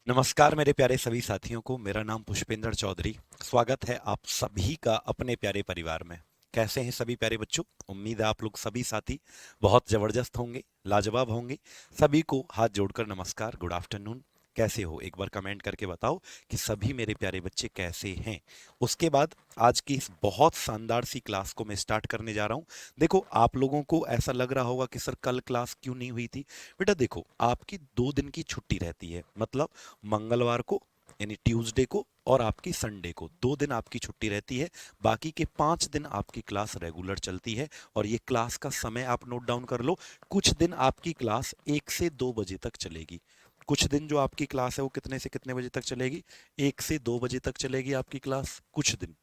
नमस्कार मेरे प्यारे सभी साथियों को। मेरा नाम पुष्पेंद्र चौधरी। स्वागत है आप सभी का अपने प्यारे परिवार में। कैसे हैं सभी प्यारे बच्चों? उम्मीद है आप लोग सभी साथी बहुत जबरदस्त होंगे, लाजवाब होंगे। सभी को हाथ जोड़कर नमस्कार, गुड आफ्टरनून। कैसे हो एक बार कमेंट करके बताओ कि सभी मेरे प्यारे बच्चे कैसे हैं। उसके बाद आज की इस बहुत शानदार सी क्लास को मैं स्टार्ट करने जा रहा हूं। देखो, आप लोगों को ऐसा लग रहा होगा कि सर कल क्लास क्यों नहीं हुई थी। बेटा देखो, आपकी 2 दिन की छुट्टी रहती है, मतलब मंगलवार को यानी ट्यूसडे को और आपकी संडे को 2 दिन आपकी छुट्टी रहती है। बाकी के 5 दिन आपकी क्लास रेगुलर चलती है। और ये क्लास का समय आप नोट डाउन कर लो। कुछ दिन आपकी क्लास 1 से 2 बजे तक चलेगी। कुछ दिन जो आपकी क्लास है वो कितने से कितने बजे तक चलेगी? 1 से 2 बजे तक चलेगी आपकी क्लास कुछ दिन।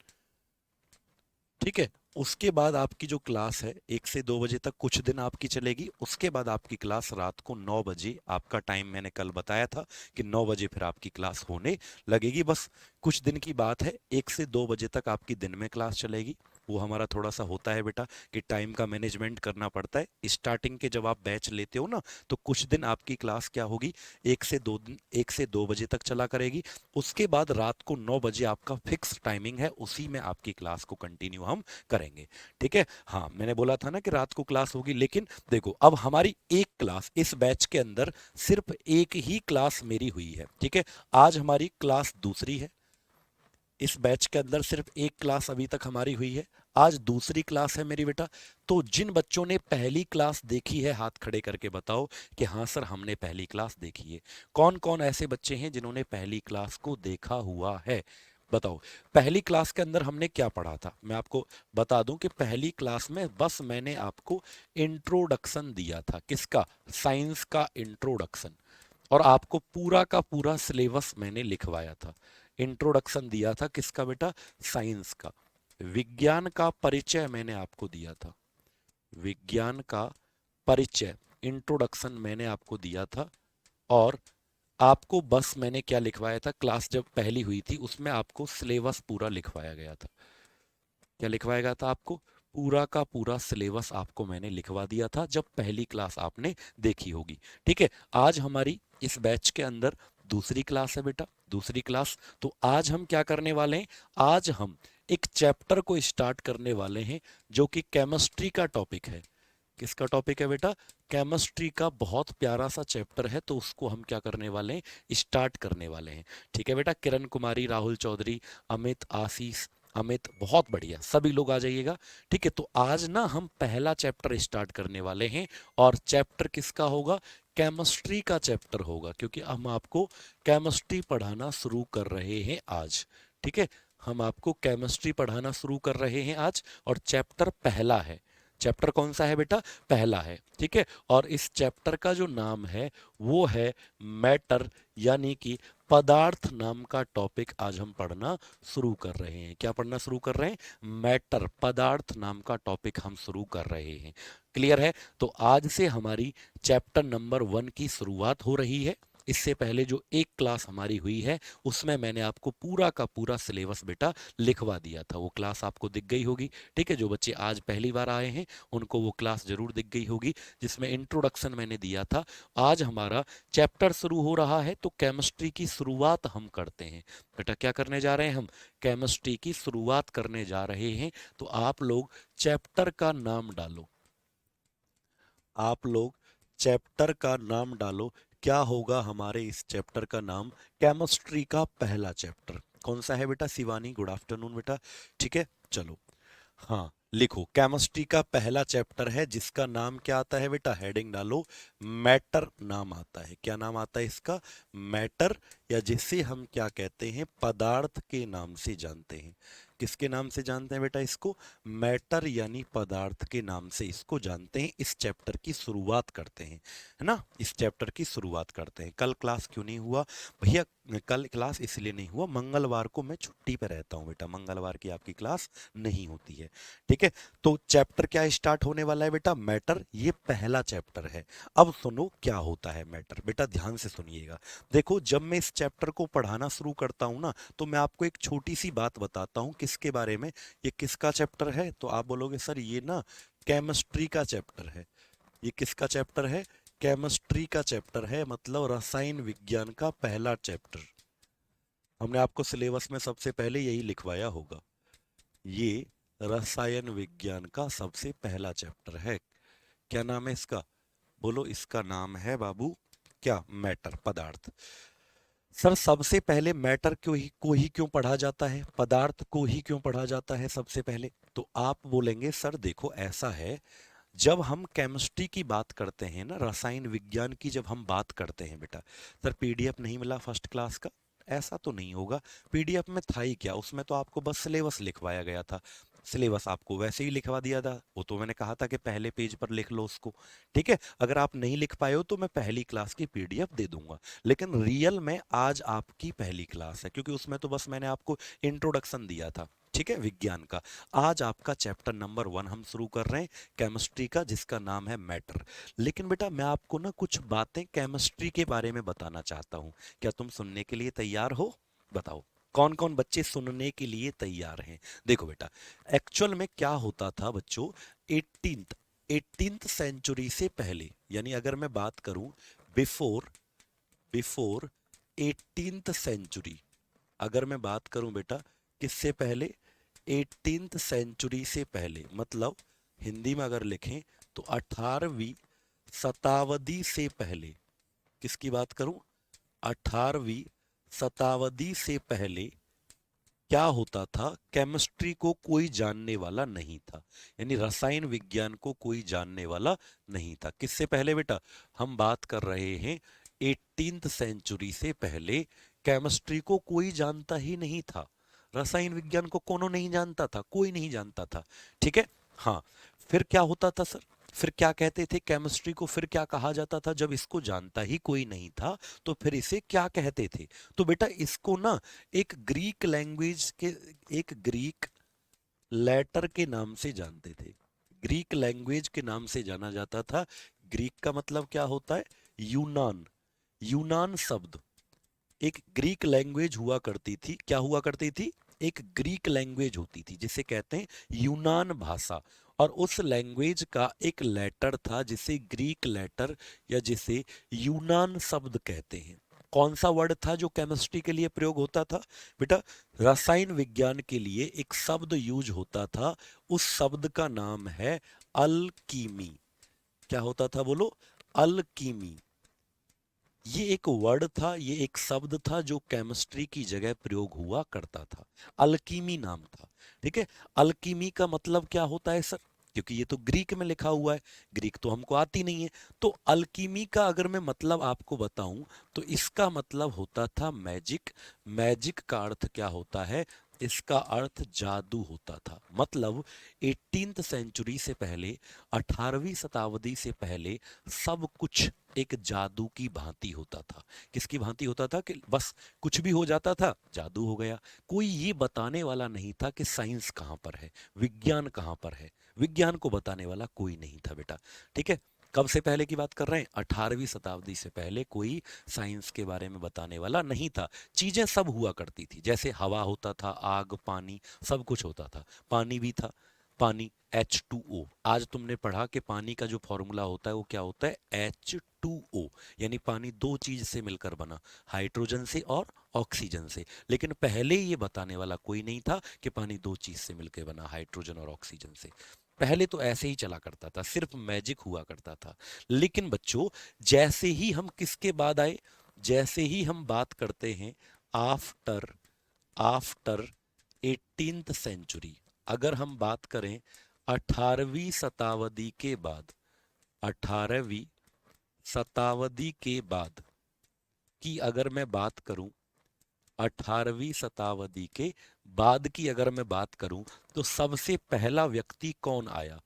ठीक है। उसके बाद आपकी जो क्लास है 1 से 2 बजे तक कुछ दिन आपकी चलेगी। उसके बाद आपकी क्लास रात को 9 बजे, आपका टाइम मैंने कल बताया था कि 9 बजे फिर आपकी क्लास होने लगेगी। बस कुछ दिन की बात है। 1 से 2 बजे तक आपकी दिन में क्लास चलेगी। वो हमारा थोड़ा सा होता है बेटा कि टाइम का मैनेजमेंट करना पड़ता है। स्टार्टिंग के जब आप बैच लेते हो ना, तो कुछ दिन आपकी क्लास क्या होगी, 1 से 2 दिन 1 से 2 बजे तक चला करेगी। उसके बाद रात को 9 बजे आपका फिक्स टाइमिंग है, उसी में आपकी क्लास को कंटिन्यू हम करेंगे। ठीक है। हाँ, मैंने बोला था ना कि रात को क्लास होगी, लेकिन देखो अब हमारी एक क्लास इस बैच के अंदर सिर्फ एक ही क्लास मेरी हुई है। ठीक है। आज हमारी क्लास दूसरी है। इस बैच के अंदर सिर्फ एक क्लास अभी तक हमारी हुई है। आज दूसरी क्लास है मेरी बेटा। तो जिन बच्चों ने पहली क्लास देखी है हाथ खड़े करके बताओ कि हाँ सर हमने पहली क्लास देखी है। कौन कौन ऐसे बच्चे हैं जिन्होंने पहली क्लास को देखा हुआ है? बताओ। पहली क्लास के अंदर हमने क्या पढ़ा था? मैं आपको बता दूं कि पहली क्लास में बस मैंने आपको इंट्रोडक्शन दिया था। किसका? साइंस का इंट्रोडक्शन। और आपको पूरा का पूरा सिलेबस मैंने लिखवाया था। इंट्रोडक्शन दिया था किसका बेटा? साइंस का। विज्ञान का परिचय मैंने आपको दिया था। विज्ञान का परिचय, इंट्रोडक्शन मैंने आपको दिया था। और आपको बस मैंने क्या लिखवाया था, क्लास जब पहली हुई थी उसमें आपको सिलेबस पूरा लिखवाया गया था। क्या लिखवाया गया था आपको? पूरा का पूरा सिलेबस आपको मैंने लिखवा दिया था जब पहली क्लास आपने देखी होगी। ठीक है। आज हमारी इस बैच के अंदर दूसरी क्लास है बेटा, दूसरी क्लास। तो आज हम क्या करने वाले हैं? आज हम एक चैप्टर को स्टार्ट करने वाले हैं जो कि केमिस्ट्री का टॉपिक है। किसका टॉपिक है बेटा? केमिस्ट्री का बहुत प्यारा सा चैप्टर है, तो उसको हम क्या करने वाले हैं? स्टार्ट करने वाले हैं। ठीक है बेटा। किरण कुमारी, राहुल चौधरी, अमित, आशीष, अमित, बहुत बढ़िया, सभी लोग आ जाइएगा। ठीक है। तो आज ना हम पहला चैप्टर स्टार्ट करने वाले हैं। और चैप्टर किसका होगा? केमिस्ट्री का चैप्टर होगा, क्योंकि हम आपको केमिस्ट्री पढ़ाना शुरू कर रहे हैं आज। ठीक है। हम आपको केमिस्ट्री पढ़ाना शुरू कर रहे हैं आज। और चैप्टर पहला है। चैप्टर कौन सा है बेटा? पहला है। ठीक है। और इस चैप्टर का जो नाम है वो है मैटर, यानी कि पदार्थ नाम का टॉपिक आज हम पढ़ना शुरू कर रहे हैं। क्या पढ़ना शुरू कर रहे हैं? मैटर, पदार्थ नाम का टॉपिक हम शुरू कर रहे हैं। क्लियर है? तो आज से हमारी चैप्टर नंबर 1 की शुरुआत हो रही है। इससे पहले जो एक क्लास हमारी हुई है उसमें मैंने आपको पूरा का पूरा सिलेबस बेटा लिखवा दिया था। वो क्लास आपको दिख गई होगी। ठीक है। जो बच्चे आज पहली बार आए हैं उनको वो क्लास जरूर दिख गई होगी जिसमें इंट्रोडक्शन मैंने दिया था। आज हमारा चैप्टर शुरू हो रहा है, तो केमिस्ट्री की शुरुआत हम करते हैं। बेटा क्या करने जा रहे हैं हम? केमिस्ट्री की शुरुआत करने जा रहे हैं। तो आप लोग चैप्टर का नाम डालो। आप लोग चैप्टर का नाम डालो। क्या होगा हमारे इस चैप्टर का नाम? केमिस्ट्री का पहला चैप्टर कौन सा है बेटा? शिवानी, गुड आफ्टरनून बेटा। ठीक है। चलो, हाँ लिखो, केमिस्ट्री का पहला चैप्टर है जिसका नाम क्या आता है बेटा? हेडिंग डालो, मैटर नाम आता है। क्या नाम आता है इसका? मैटर, या जिसे हम क्या कहते हैं? पदार्थ के नाम से जानते हैं। किसके नाम से जानते हैं बेटा इसको? मैटर यानी पदार्थ के नाम से इसको जानते हैं। इस चैप्टर की शुरुआत करते हैं, है ना? इस चैप्टर की शुरुआत करते हैं। कल क्लास क्यों नहीं हुआ भैया? कल क्लास इसलिए नहीं हुआ, मंगलवार को मैं छुट्टी पे रहता हूँ बेटा, मंगलवार की आपकी क्लास नहीं होती है। ठीक है। तो चैप्टर क्या स्टार्ट होने वाला है बेटा? मैटर। ये पहला चैप्टर है। अब सुनो क्या होता है मैटर, बेटा ध्यान से सुनिएगा। देखो, जब मैं इस चैप्टर को पढ़ाना शुरू करता हूं ना, तो मैं आपको एक छोटी सी बात बताता हूं। किसके बारे में? ये किसका चैप्टर है? तो आप बोलोगे सर ये ना केमिस्ट्री का चैप्टर है। ये किसका चैप्टर है? केमिस्ट्री का चैप्टर है, मतलब रसायन विज्ञान का पहला चैप्टर। हमने आपको सिलेबस में सबसे पहले यही लिखवाया होगा। ये रसायन विज्ञान का सबसे पहला चैप्टर है। क्या नाम है इसका? बोलो, इसका नाम है बाबू क्या? मैटर, पदार्थ। सर सबसे पहले मैटर को ही क्यों पढ़ा जाता है, पदार्थ को ही क्यों पढ़ा जाता है सबसे पहले? तो आप बोलेंगे सर देखो ऐसा है, जब हम केमिस्ट्री की बात करते हैं ना, रसायन विज्ञान की जब हम बात करते हैं बेटा, सर पीडीएफ नहीं मिला फर्स्ट क्लास का? ऐसा तो नहीं होगा। पीडीएफ में था ही क्या, उसमें तो आपको बस सिलेबस लिखवाया गया था। सिलेबस आपको वैसे ही लिखवा दिया था, वो तो मैंने कहा था कि पहले पेज पर लिख लो उसको। ठीक है, अगर आप नहीं लिख पाए हो तो मैं पहली क्लास की पीडीएफ दे दूंगा, लेकिन रियल में आज आपकी पहली क्लास है, क्योंकि उसमें तो बस मैंने आपको इंट्रोडक्शन दिया था। ठीक है, विज्ञान का। आज आपका चैप्टर नंबर 1 हम शुरू कर रहे हैं केमिस्ट्री का, जिसका नाम है मैटर। लेकिन बेटा मैं आपको ना कुछ बातें केमिस्ट्री के बारे में बताना चाहता हूँ। क्या तुम सुनने के लिए तैयार हो? बताओ, कौन कौन बच्चे सुनने के लिए तैयार हैं? देखो बेटा, एक्चुअल में क्या होता था बच्चों, 18th 18th सेंचुरी से पहले, यानी अगर मैं बात करूं बिफोर बिफोर 18th सेंचुरी, अगर मैं बात करूं बेटा किससे पहले, 18th सेंचुरी से पहले, मतलब हिंदी में अगर लिखें तो 18वीं शताब्दी से पहले। किसकी बात करूं? 18वीं शताब्दी से पहले क्या होता था, केमिस्ट्री को कोई जानने वाला नहीं था, यानी रसायन विज्ञान को कोई जानने वाला नहीं था। किससे पहले बेटा? हम बात कर रहे हैं 18th सेंचुरी से पहले केमिस्ट्री को कोई जानता ही नहीं था। रसायन विज्ञान को कौन नहीं जानता था? कोई नहीं जानता था। ठीक है, हाँ। फिर क्या होता था सर, फिर क्या कहते थे केमिस्ट्री को, फिर क्या कहा जाता था जब इसको जानता ही कोई नहीं था? तो फिर इसे क्या कहते थे? तो बेटा इसको ना एक ग्रीक लैंग्वेज के, एक ग्रीक लेटर के नाम से जानते थे। ग्रीक लैंग्वेज के नाम से जाना जाता था। ग्रीक का मतलब क्या होता है? यूनान। यूनान शब्द, एक ग्रीक लैंग्वेज हुआ करती थी। क्या हुआ करती थी? एक ग्रीक लैंग्वेज होती थी जिसे कहते हैं यूनान भाषा, और उस लैंग्वेज का एक लेटर था जिसे ग्रीक लेटर या जिसे यूनान शब्द कहते हैं। कौन सा वर्ड था जो केमिस्ट्री के लिए प्रयोग होता था बेटा? रसायन विज्ञान के लिए एक शब्द यूज होता था, उस शब्द का नाम है अल्कीमी। क्या होता था बोलो? अल्कीमी। ये एक वर्ड था, ये एक शब्द था जो केमिस्ट्री की जगह प्रयोग हुआ करता था। अल्कीमी नाम था। ठीक है, अल्कीमी का मतलब क्या होता है सर? क्योंकि ये तो ग्रीक में लिखा हुआ है, ग्रीक तो हमको आती नहीं है। तो अल्कीमी का अगर मैं मतलब आपको बताऊं तो इसका मतलब होता था मैजिक। मैजिक का अर्थ क्या होता है? इसका अर्थ जादू होता था। मतलब 18th सेंचुरी से पहले, 18वीं शताब्दी से पहले सब कुछ एक जादू की भांति होता था। किसकी भांति होता था? कि बस कुछ भी हो जाता था, जादू हो गया। कोई ये बताने वाला नहीं था कि साइंस कहाँ पर है, विज्ञान कहाँ पर है। विज्ञान को बताने वाला कोई नहीं था बेटा। ठीक है, कब से पहले की बात कर रहे हैं? 18वीं शताब्दी से पहले कोई साइंस के बारे में बताने वाला नहीं था। चीजें सब हुआ करती थी, जैसे हवा होता था, आग, पानी, सब कुछ होता था। पानी भी था, पानी H2O। आज तुमने पढ़ा कि पानी का जो फॉर्मूला होता है वो क्या होता है? H2O। यानी पानी दो चीज से मिलकर बना, हाइड्रोजन से और ऑक्सीजन से। लेकिन पहले ये बताने वाला कोई नहीं था कि पानी दो चीज से मिलकर बना, हाइड्रोजन और ऑक्सीजन से। पहले तो ऐसे ही चला करता था, सिर्फ मैजिक हुआ करता था। लेकिन बच्चों, जैसे ही हम किसके बाद आए, जैसे ही हम बात करते हैं आफ्टर आफ्टर 18th सेंचुरी, अगर हम बात करें 18वीं शताब्दी के बाद, 18वीं शताब्दी के बाद की अगर मैं बात करूं, 18वीं शताब्दी के बाद की अगर मैं बात करूं, तो सबसे पहला व्यक्ति कौन आया,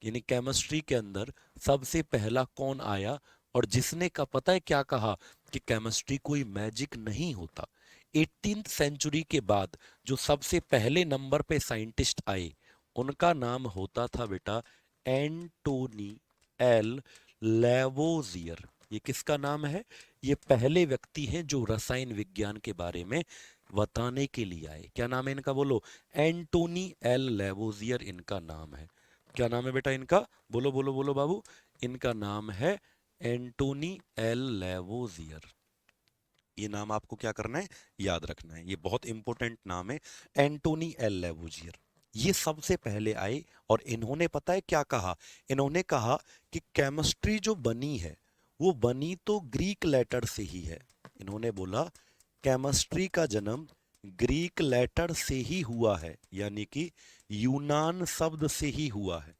यानी केमिस्ट्री के अंदर सबसे पहला कौन आया, और जिसने का पता है क्या कहा कि केमिस्ट्री कोई मैजिक नहीं होता। 18th सेंचुरी के बाद जो सबसे पहले नंबर पे साइंटिस्ट आए, उनका नाम होता था बेटा एंटोनी एल लेवोजियर। ये किसका नाम है? ये पहले व्यक्ति हैं जो रसायन विज्ञान के बारे में बताने के लिए आए। क्या नाम है इनका बोलो? एंटोनी एल लेवोजियर इनका नाम है। क्या नाम है बेटा इनका? बोलो बोलो बोलो बाबू। इनका नाम है एंटोनी एल लेवोजियर, ये नाम आपको क्या करना है, याद रखना है, ये बहुत इंपॉर्टेंट नाम है, एंटोनी एल लेवोजियर। ये सबसे पहले आए और इन्होंने पता है क्या कहा, इन्होंने कहा कि केमिस्ट्री जो बनी है वो बनी तो ग्रीक लेटर से ही है। इन्होंने बोला केमिस्ट्री का जन्म ग्रीक लेटर से ही हुआ है, यानी कि यूनान शब्द से ही हुआ है,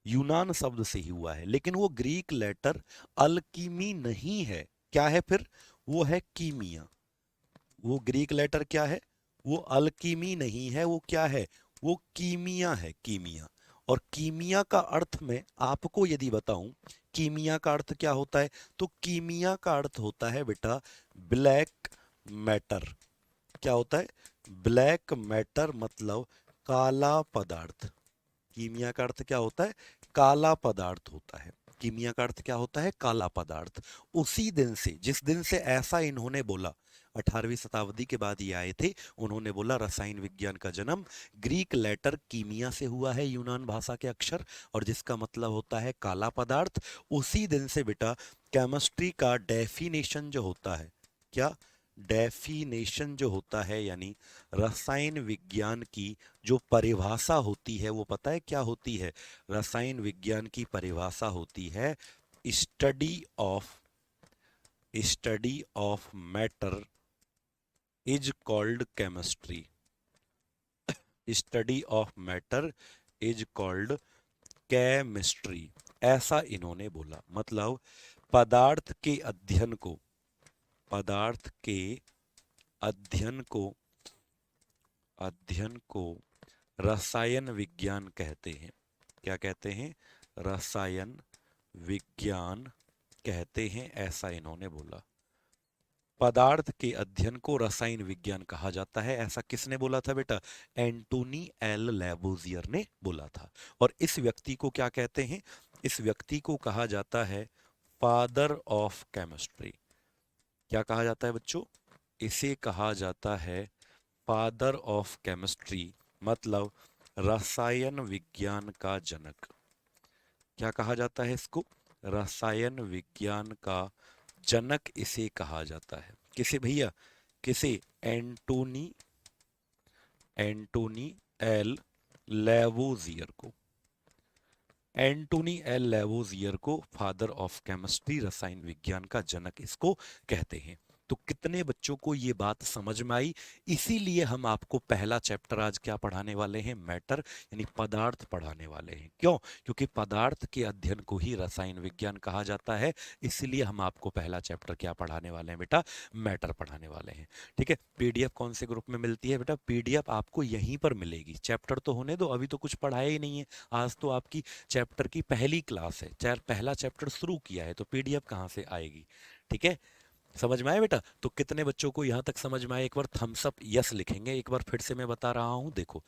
यूनान शब्द से ही हुआ है, लेकिन वो ग्रीक लेटर अल्कीमी नहीं है। क्या है फिर, वो है कीमिया। वो ग्रीक लेटर क्या है, वो अल्कीमी नहीं है, वो क्या है, वो कीमिया है, कीमिया। और कीमिया का अर्थ में आपको यदि बताऊं, कीमिया का अर्थ क्या होता है, तो कीमिया का अर्थ होता है बेटा ब्लैक मैटर। क्या होता है, ब्लैक मैटर, मतलब काला पदार्थ। कीमिया का अर्थ क्या होता है, काला पदार्थ होता है। कीमिया का अर्थ क्या होता है, काला पदार्थ। उसी दिन से, जिस दिन से ऐसा इन्होंने बोला, 18वीं शताब्दी के बाद ये आए थे, उन्होंने बोला रसायन विज्ञान का जन्म ग्रीक लेटर कीमिया से हुआ है, यूनान भाषा के अक्षर, और जिसका मतलब होता है काला पदार्थ। उसी दिन से बेटा केमिस्ट्री का डेफिनेशन जो होता है, क्या, डेफिनेशन जो होता है, यानी रसायन विज्ञान की जो परिभाषा होती है, वो पता है क्या होती है, रसायन विज्ञान की परिभाषा होती है study of matter is called chemistry. Study of matter is called chemistry, ऐसा इन्होंने बोला। मतलब पदार्थ के अध्ययन को, पदार्थ के अध्ययन को, अध्ययन को रसायन विज्ञान कहते हैं। क्या कहते हैं, रसायन विज्ञान कहते हैं, ऐसा इन्होंने बोला। पदार्थ के अध्ययन को रसायन विज्ञान कहा जाता है, ऐसा किसने बोला था बेटा, एंटोनी एल लेवोजियर ने बोला था। और इस व्यक्ति को क्या कहते हैं, इस व्यक्ति को कहा जाता है फादर ऑफ केमिस्ट्री। क्या कहा जाता है बच्चों, इसे कहा जाता है फादर ऑफ केमिस्ट्री, मतलब रसायन विज्ञान का जनक। क्या कहा जाता है इसको, रसायन विज्ञान का जनक इसे कहा जाता है। किसे भैया, किसे, एंटोनी, एंटोनी एल लेवोजियर को, एंटोनी एल लेवोजियर को फादर ऑफ केमिस्ट्री, रसायन विज्ञान का जनक इसको कहते हैं। तो कितने बच्चों को ये बात समझ में आई, इसीलिए हम आपको पहला चैप्टर आज क्या पढ़ाने वाले हैं, मैटर, यानी पदार्थ पढ़ाने वाले हैं। क्यों, क्योंकि पदार्थ के अध्ययन को ही रसायन विज्ञान कहा जाता है, इसीलिए हम आपको पहला चैप्टर क्या पढ़ाने वाले हैं बेटा, मैटर पढ़ाने वाले हैं। ठीक है, पीडीएफ कौन से ग्रुप में मिलती है बेटा, पीडीएफ आपको यहीं पर मिलेगी। चैप्टर तो होने दो, अभी तो कुछ पढ़ाया ही नहीं है, आज तो आपकी चैप्टर की पहली क्लास है, पहला चैप्टर शुरू किया है, तो पीडीएफ कहाँ से आएगी। ठीक है, समझ में आया बेटा, तो कितने बच्चों को यहां तक समझ में आया, एक बार थम्स अप यस लिखेंगे। एक बार फिर से मैं बता रहा हूं, देखो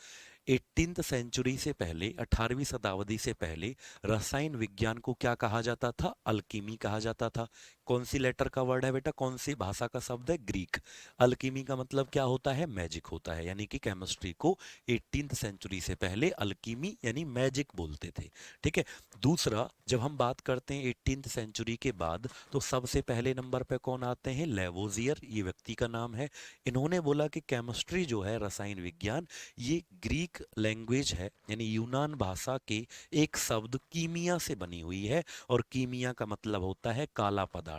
18th सेंचुरी से पहले, 18वीं शताब्दी से पहले रसायन विज्ञान को क्या कहा जाता था, अल्कीमी कहा जाता था। कौन सी लेटर का वर्ड है बेटा, कौन सी भाषा का शब्द है, ग्रीक। अल्कीमी का मतलब क्या होता है, मैजिक होता है, यानी कि केमिस्ट्री को 18th सेंचुरी से पहले अल्कीमी यानी मैजिक बोलते थे। ठीक है, दूसरा जब हम बात करते हैं 18th सेंचुरी के बाद, तो सबसे पहले नंबर पे कौन आते हैं, लेवोजियर, ये व्यक्ति का नाम है। इन्होंने बोला कि केमिस्ट्री जो है, रसायन विज्ञान, ये ग्रीक लैंग्वेज है, यानी यूनान भाषा के एक शब्द कीमिया से बनी हुई है, और कीमिया का मतलब होता है काला पदार्थ।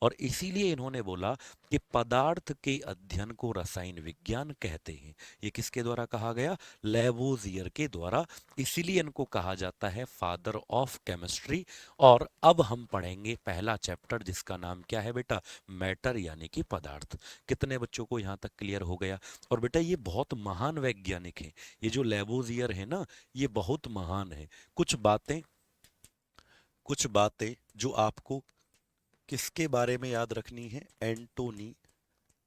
और इसीलिए इन्होंने बोला कि पदार्थ के अध्ययन को रसायन विज्ञान कहते हैं। ये किसके द्वारा कहा गया, लेवोजियर के द्वारा, इसीलिए इनको कहा जाता है फादर ऑफ केमिस्ट्री। और अब हम पढ़ेंगे पहला चैप्टर, जिसका नाम क्या है बेटा, मैटर, यानी कि पदार्थ। कितने बच्चों को यहां तक क्लियर हो गया। और बेटा ये बहुत महान वैज्ञानिक हैं, ये जो लेवोजियर है ना, ये बहुत महान है। कुछ बातें जो आपको किसके बारे में याद रखनी है, एंटोनी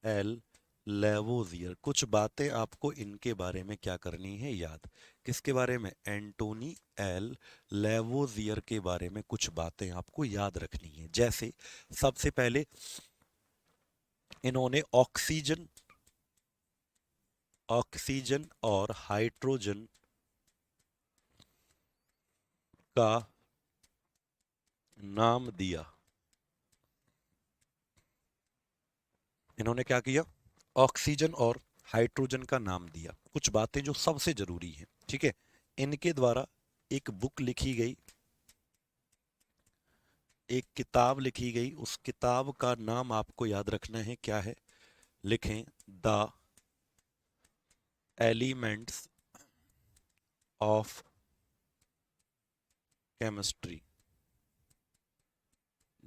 एल लेवोजियर, कुछ बातें आपको इनके बारे में क्या करनी है, याद। किसके बारे में, एंटोनी एल लेवोजियर के बारे में कुछ बातें आपको याद रखनी है। जैसे सबसे पहले इन्होंने ऑक्सीजन, ऑक्सीजन और हाइड्रोजन का नाम दिया। इन्होंने क्या किया, ऑक्सीजन और हाइड्रोजन का नाम दिया। कुछ बातें जो सबसे जरूरी हैं, ठीक है, इनके द्वारा एक बुक लिखी गई, एक किताब लिखी गई। उस किताब का नाम आपको याद रखना है, क्या है, लिखें, the elements of chemistry.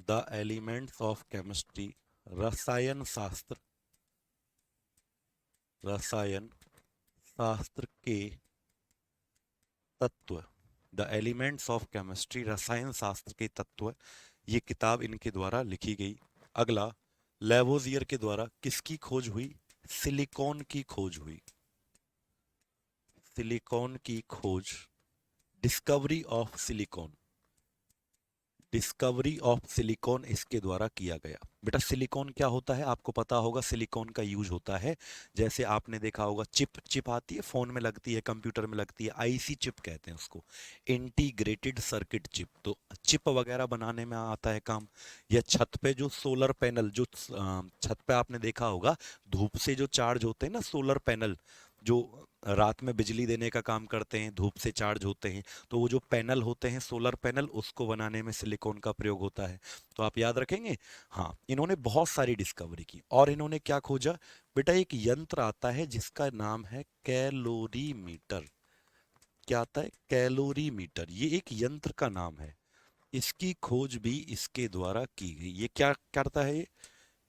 The elements of chemistry, रसायन शास्त्र, रसायन शास्त्र के तत्व। द एलिमेंट्स ऑफ केमिस्ट्री, रसायन शास्त्र के तत्व, ये किताब इनके द्वारा लिखी गई। अगला, लेवोजियर के द्वारा किसकी खोज हुई, सिलिकॉन की खोज हुई। सिलिकॉन की खोज, discovery of silicon, discovery of silicon इसके द्वारा किया गया। बेटा सिलिकॉन क्या होता है आपको पता होगा, सिलिकॉन का यूज होता है, जैसे आपने देखा होगा चिप, चिप आती है फोन में लगती है, कंप्यूटर में लगती है, आईसी चिप कहते हैं उसको, इंटीग्रेटेड सर्किट चिप। तो चिप वगैरह बनाने में आता है काम। या छत पे जो सोलर पैनल, जो छत पे आपने देखा होगा धूप से जो चार्ज होते हैं ना, सोलर पैनल जो रात में बिजली देने का काम करते हैं, धूप से चार्ज होते हैं, तो वो जो पैनल होते हैं सोलर पैनल, उसको बनाने में सिलिकॉन का प्रयोग होता है। तो आप याद रखेंगे। हाँ, इन्होंने बहुत सारी डिस्कवरी की। और इन्होंने क्या खोजा, बेटा एक यंत्र आता है जिसका नाम है कैलोरीमीटर। क्या आता है, कैलोरीमीटर, ये एक यंत्र का नाम है। इसकी खोज भी इसके द्वारा की गई। ये क्या करता है, ये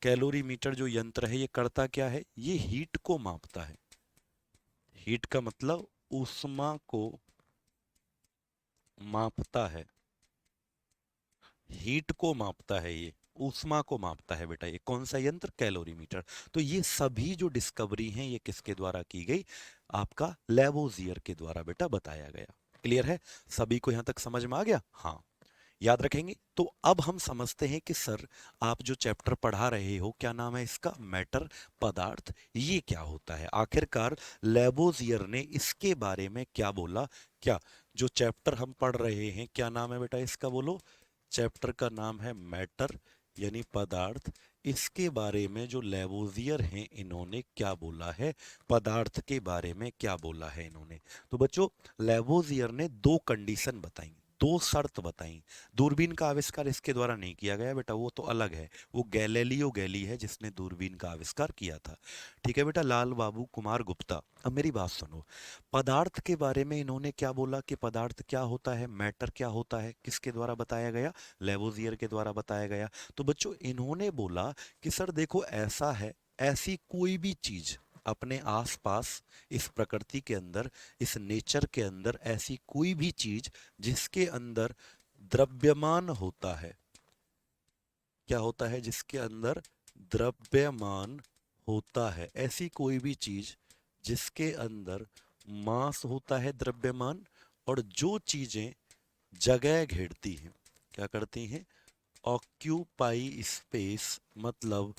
कैलोरीमीटर जो यंत्र है ये करता क्या है, ये हीट को मापता है। हीट का मतलब ऊष्मा को मापता है, हीट को मापता है, ये ऊष्मा को मापता है बेटा। ये कौन सा यंत्र, कैलोरीमीटर। तो ये सभी जो डिस्कवरी हैं ये किसके द्वारा की गई, आपका लेवोजियर के द्वारा बेटा बताया गया। क्लियर है, सभी को यहां तक समझ में आ गया। हाँ, याद रखेंगे। तो अब हम समझते हैं कि सर आप जो चैप्टर पढ़ा रहे हो क्या नाम है इसका, मैटर, पदार्थ, ये क्या होता है आखिरकार। लेबोजियर ने इसके बारे में क्या बोला, क्या जो चैप्टर हम पढ़ रहे हैं क्या नाम है बेटा इसका, बोलो। चैप्टर का नाम है मैटर यानी पदार्थ। इसके बारे में जो लेवोजियर हैं इन्होंने क्या बोला है, पदार्थ के बारे में क्या बोला है इन्होंने। तो बच्चों लेवोजियर ने दो कंडीशन बताई, दो शर्त बताई। दूरबीन का आविष्कार इसके द्वारा नहीं किया गया बेटा, वो तो अलग है, वो गैलीलियो गैली है जिसने दूरबीन का आविष्कार किया था। ठीक है बेटा, लाल बाबू कुमार गुप्ता। अब मेरी बात सुनो, पदार्थ के बारे में इन्होंने क्या बोला कि पदार्थ क्या होता है, मैटर क्या होता है, किसके द्वारा बताया गया, लेवोजियर के द्वारा बताया गया। तो बच्चों इन्होंने बोला कि सर देखो ऐसा है, ऐसी कोई भी चीज अपने आसपास, इस प्रकृति के अंदर, इस नेचर के अंदर ऐसी कोई भी चीज जिसके अंदर द्रव्यमान होता है, क्या होता है, जिसके अंदर द्रव्यमान होता है, ऐसी कोई भी चीज जिसके अंदर मास होता है, द्रव्यमान, और जो चीजें जगह घेरती हैं, क्या करती हैं, ऑक्यूपाई स्पेस, मतलब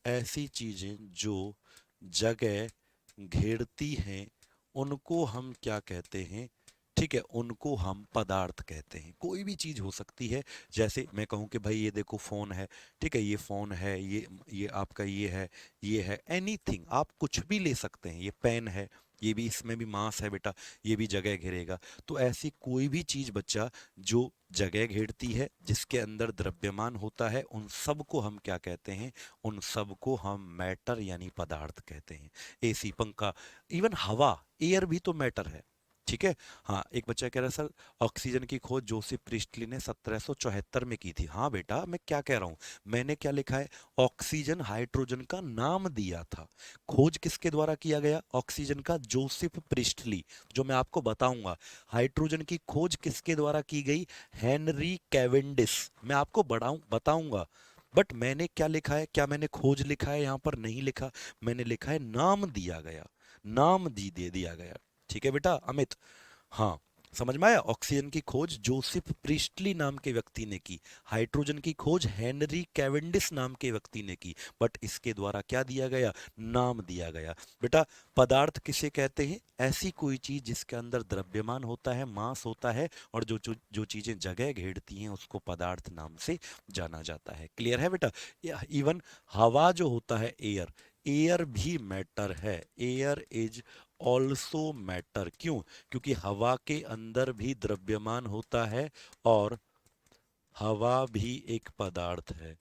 ऐसी चीजें जो जगह घेरती हैं, उनको हम क्या कहते हैं, ठीक है, उनको हम पदार्थ कहते हैं। कोई भी चीज हो सकती है, जैसे मैं कहूं कि भाई ये देखो फोन है, ठीक है, ये फोन है, ये आपका ये है, एनीथिंग, आप कुछ भी ले सकते हैं। ये पेन है, ये भी, इसमें भी मास है बेटा, ये भी जगह घेरेगा। तो ऐसी कोई भी चीज बच्चा जो जगह घेरती है, जिसके अंदर द्रव्यमान होता है, उन सब को हम क्या कहते हैं, उन सब को हम मैटर यानी पदार्थ कहते हैं। एसी, पंखा, इवन हवा, एयर भी तो मैटर है। ठीक है। हाँ, एक बच्चा कह रहा है सर ऑक्सीजन की खोज जोसेफ प्रिस्टली ने 1774 में की थी। हाँ बेटा, मैं क्या कह रहा हूँ, मैंने क्या लिखा है, ऑक्सीजन हाइड्रोजन का नाम दिया था। खोज किसके द्वारा किया गया, ऑक्सीजन का, जोसेफ प्रिस्टली, जो मैं आपको बताऊंगा। हाइड्रोजन की खोज किसके द्वारा की गई, हेनरी कैवेंडिश, मैं आपको बताऊंगा। बट मैंने क्या लिखा है, क्या मैंने खोज लिखा है, यहां पर नहीं लिखा, मैंने लिखा है नाम दिया गया, नाम दे दिया गया। ठीक है बेटा अमित। हाँ, समझ में आया? ऑक्सीजन की खोज जोसेफ प्रिस्टली नाम के व्यक्ति ने की, हाइड्रोजन की खोज हेनरी कैवेंडिश नाम के व्यक्ति ने की, बट इसके द्वारा क्या दिया गया? नाम दिया गया। बेटा पदार्थ किसे कहते हैं? ऐसी कोई चीज जिसके अंदर द्रव्यमान होता है, मास होता है, और जो चीजें जगह घेरती हैं उसको पदार्थ नाम से जाना जाता है। क्लियर है बेटा? इवन हवा जो होता है, एयर, एयर भी मैटर है। Air is also matter. क्यों? क्योंकि हवा के अंदर भी द्रव्यमान होता है, और हवा भी एक पदार्थ है।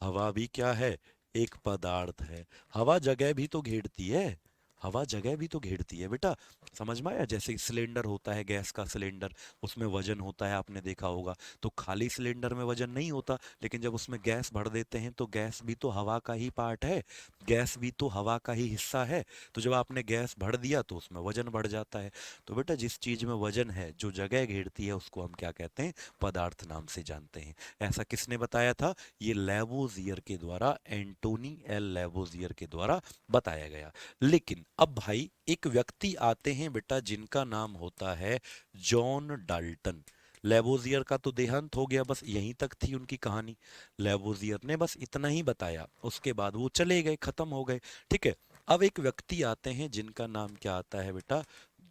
हवा भी क्या है? एक पदार्थ है। हवा जगह भी तो घेरती है। हवा जगह भी तो घेरती है बेटा। समझ में आया? जैसे सिलेंडर होता है, गैस का सिलेंडर, उसमें वजन होता है, आपने देखा होगा। तो खाली सिलेंडर में वजन नहीं होता, लेकिन जब उसमें गैस भर देते हैं तो गैस भी तो हवा का ही पार्ट है, गैस भी तो हवा का ही हिस्सा है। तो जब आपने गैस भर दिया तो उसमें वजन बढ़ जाता है। तो बेटा जिस चीज में वजन है, जो जगह घेरती है, उसको हम क्या कहते हैं? पदार्थ नाम से जानते हैं। ऐसा किसने बताया था? ये लेवोजियर के द्वारा, एंटोनी एल लेवोजियर के द्वारा बताया गया। लेकिन अब भाई एक व्यक्ति आते हैं बेटा जिनका नाम होता है जॉन डाल्टन। लेवोजियर का तो देहांत हो गया, बस यहीं तक थी उनकी कहानी। लेवोजियर ने बस इतना ही बताया, उसके बाद वो चले गए, खत्म हो गए। ठीक है। अब एक व्यक्ति आते हैं जिनका नाम क्या आता है बेटा?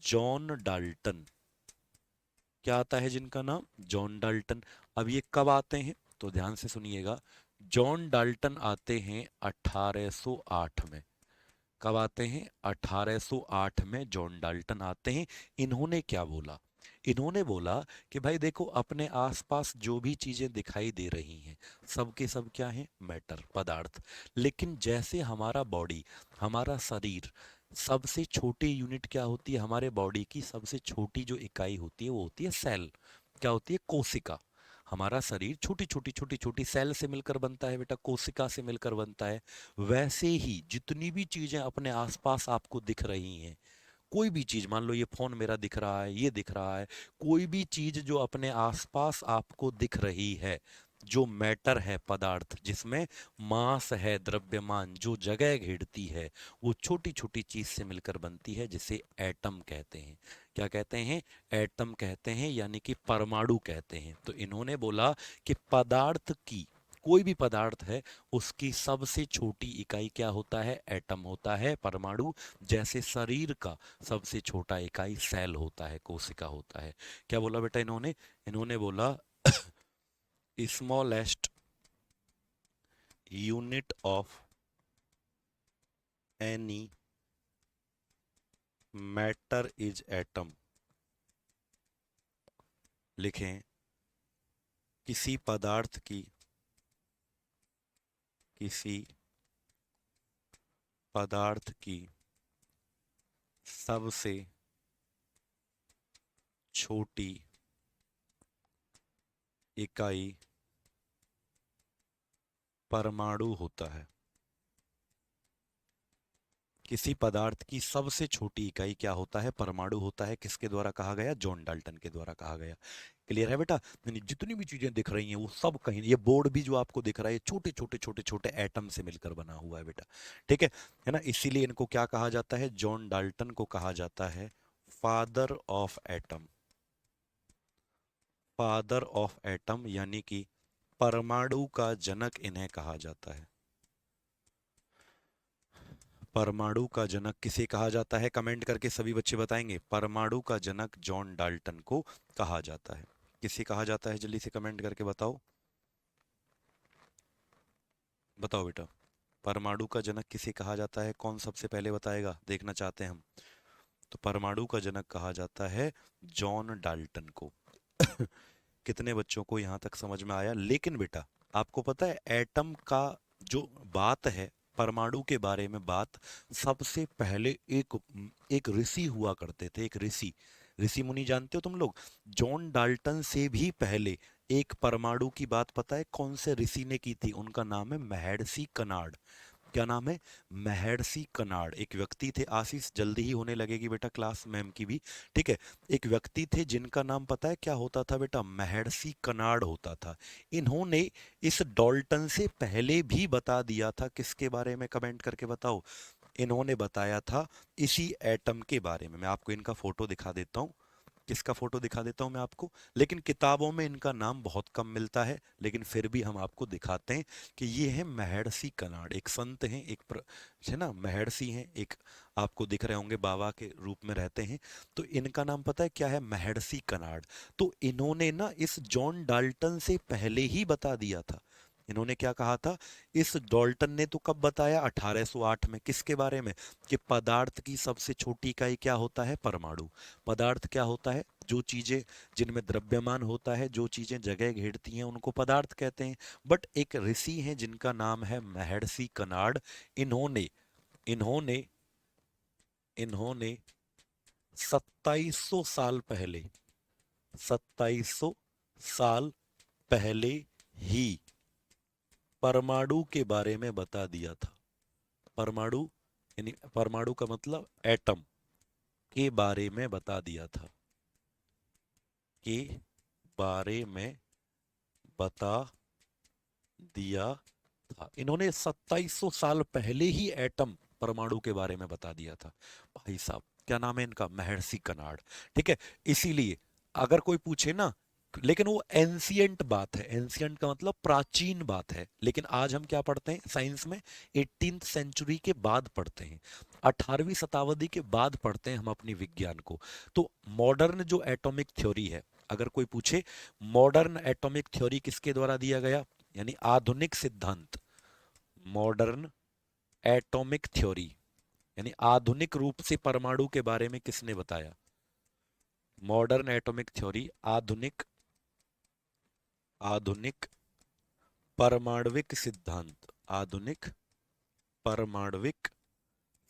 John Dalton. क्या आता है जिनका नाम? John Dalton. अब ये कब आते हैं? तो ध्यान से सुनिएगा। जॉन डाल्टन आते हैं 1808 में। कब आते हैं? 1808 में जॉन डाल्टन आते हैं। इन्होंने क्या बोला? इन्होंने बोला कि भाई देखो, अपने आसपास जो भी चीजें दिखाई दे रही हैं, सब के सब क्या हैं? मैटर, पदार्थ। लेकिन जैसे हमारा बॉडी, हमारा शरीर, सबसे छोटी यूनिट क्या होती है? हमारे बॉडी की सबसे छोटी जो इकाई होती है वो होती है सेल। क्या होती है? कोशिका। हमारा शरीर छोटी छोटी छोटी छोटी सेल से मिलकर बनता है बेटा, कोशिका से मिलकर बनता है। वैसे ही जितनी भी चीजें अपने आसपास आपको दिख रही हैं, कोई भी चीज, मान लो ये फोन मेरा दिख रहा है, ये दिख रहा है, कोई भी चीज जो अपने आसपास आपको दिख रही है, जो मैटर है, पदार्थ, जिसमें मास है, द्रव्यमान, जो जगह घेरती है, वो छोटी छोटी चीज से मिलकर बनती है, जिसे एटम कहते हैं। क्या कहते हैं? एटम कहते हैं, यानी कि परमाणु कहते हैं। तो इन्होंने बोला कि पदार्थ की, कोई भी पदार्थ है, उसकी सबसे छोटी इकाई क्या होता है? एटम होता है, परमाणु। जैसे शरीर का सबसे छोटा इकाई सेल होता है, कोशिका होता है। क्या बोला बेटा इन्होंने? इन्होंने बोला smallest unit of any matter is atom. लिखें, किसी पदार्थ की, किसी पदार्थ की सबसे छोटी इकाई परमाणु होता है। किसी पदार्थ की सबसे छोटी इकाई क्या होता है? परमाणु होता है। किसके द्वारा कहा गया? जॉन डाल्टन के द्वारा कहा गया। क्लियर है बेटा? यानी जितनी भी चीजें दिख रही हैं वो सब, कहीं, ये बोर्ड भी जो आपको दिख रहा है, छोटे छोटे छोटे छोटे एटम से मिलकर बना हुआ है बेटा। ठीक है ना? इसीलिए इनको क्या कहा जाता है? जॉन डाल्टन को कहा जाता है father of atom. Father of atom, यानी कि परमाणु का जनक इन्हें कहा जाता है। परमाणु का जनक किसे कहा जाता है? कमेंट करके सभी बच्चे बताएंगे। परमाणु का जनक जॉन डाल्टन को कहा जाता है। किसे कहा जाता है? जल्दी से कमेंट करके बताओ। बताओ बेटा, परमाणु का जनक किसे कहा जाता है? कौन सबसे पहले बताएगा? देखना चाहते हैं हम। तो परमाणु का जनक कहा जाता है जॉन डाल्टन को। कितने बच्चों को यहां तक समझ में आया? लेकिन बेटा आपको पता है, एटम का जो बात है, परमाणु के बारे में बात, सबसे पहले एक एक ऋषि हुआ करते थे। एक ऋषि, ऋषि मुनि जानते हो तुम लोग? जॉन डाल्टन से भी पहले एक परमाणु की बात पता है कौन से ऋषि ने की थी? उनका नाम है महर्षि कनाड। क्या नाम है? महर्षि कनाड। एक व्यक्ति थे, आशीष जल्दी ही होने लगेगी बेटा क्लास, मैम की भी। ठीक है। एक व्यक्ति थे जिनका नाम पता है क्या होता था बेटा? महर्षि कनाड होता था। इन्होंने इस डॉल्टन से पहले भी बता दिया था। किसके बारे में? कमेंट करके बताओ। इन्होंने बताया था इसी एटम के बारे में। मैं आपको इनका फोटो दिखा देता हूं। किसका फोटो दिखा देता हूं मैं आपको, लेकिन किताबों में इनका नाम बहुत कम मिलता है, लेकिन फिर भी हम आपको दिखाते हैं कि ये है महर्षि कनाड। एक संत हैं, है ना, महर्षि हैं, एक आपको दिख रहे होंगे, बाबा के रूप में रहते हैं। तो इनका नाम पता है क्या है? महर्षि कनाड। तो इन्होंने ना इस जॉन डाल्टन से पहले ही बता दिया था। इन्होंने क्या कहा था? इस डाल्टन ने तो कब बताया? 1808 में। किसके बारे में? कि पदार्थ की सबसे छोटी इकाई क्या होता है? परमाणु। पदार्थ क्या होता है? जो चीजें जिनमें द्रव्यमान होता है, जो चीजें जगह घेरती हैं, उनको पदार्थ कहते हैं। बट एक ऋषि हैं जिनका नाम है महर्षि कनाड। इन्होंने इन्होंने इन्होंने 2700 साल पहले, 2700 साल पहले ही परमाणु के बारे में बता दिया था। परमाणु यानी परमाणु का मतलब एटम के बारे में बता दिया था, के बारे में बता दिया था। इन्होंने 2700 साल पहले ही एटम, परमाणु के बारे में बता दिया था। भाई साहब, क्या नाम है इनका? महर्षि कनाड। ठीक है, इसीलिए अगर कोई पूछे ना, लेकिन वो एंशियंट बात है। एंशियंट का मतलब प्राचीन बात है, लेकिन आज हम क्या पढ़ते हैं साइंस में? 18th सेंचुरी के बाद पढ़ते हैं, 18वीं शताब्दी के बाद पढ़ते हैं हम अपनी विज्ञान को। तो मॉडर्न जो एटॉमिक थ्योरी है, अगर कोई पूछे मॉडर्न एटॉमिक थ्योरी किसके द्वारा दिया गया, यानी आधुनिक सिद्धांत, मॉडर्न एटॉमिक थ्योरी यानी आधुनिक रूप से परमाणु के बारे में किसने बताया? मॉडर्न एटॉमिक थ्योरी, आधुनिक आधुनिक परमाणविक सिद्धांत, आधुनिक परमाणविक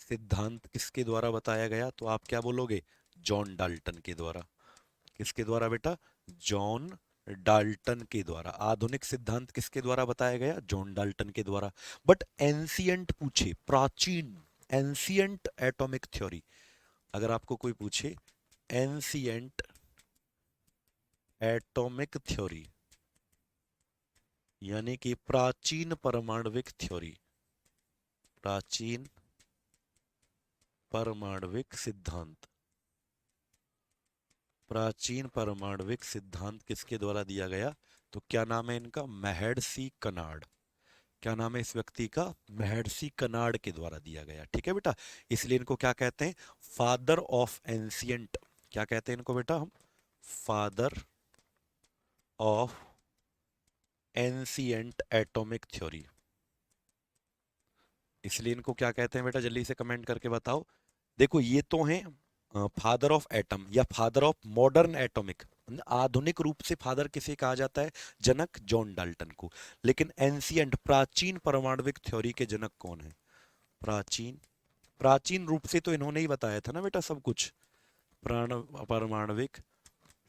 सिद्धांत किसके द्वारा बताया गया? तो आप क्या बोलोगे? जॉन डाल्टन के द्वारा। किसके द्वारा बेटा? जॉन डाल्टन के द्वारा। आधुनिक सिद्धांत किसके द्वारा बताया गया? जॉन डाल्टन के द्वारा। बट एंशियंट पूछे, प्राचीन, एंशियंट एटॉमिक थ्योरी, अगर आपको कोई पूछे एंशियंट एटॉमिक थ्योरी यानी कि प्राचीन परमाणविक थ्योरी, प्राचीन परमाणविक सिद्धांत, प्राचीन परमाणविक सिद्धांत किसके द्वारा दिया गया? तो क्या नाम है इनका? महर्षि कनाड। क्या नाम है इस व्यक्ति का? महर्षि कनाड के द्वारा दिया गया। ठीक है बेटा, इसलिए इनको क्या कहते हैं? Father of ancient. क्या कहते हैं इनको बेटा हम? Father of ancient atomic theory. इसलिए इनको क्या कहते हैं बेटा? जल्दी से कमेंट करके बताओ। देखो, ये तो हैं फादर ऑफ एटम या फादर ऑफ मॉडर्न एटॉमिक। आधुनिक रूप से फादर किसे कहा जाता है? जनक जॉन डाल्टन को। लेकिन एंशियंट, प्राचीन परमाणविक थ्योरी के जनक कौन है? प्राचीन, प्राचीन रूप से तो इन्होंने ही बताया था ना बेटा सब कुछ। प्राण परमाणविक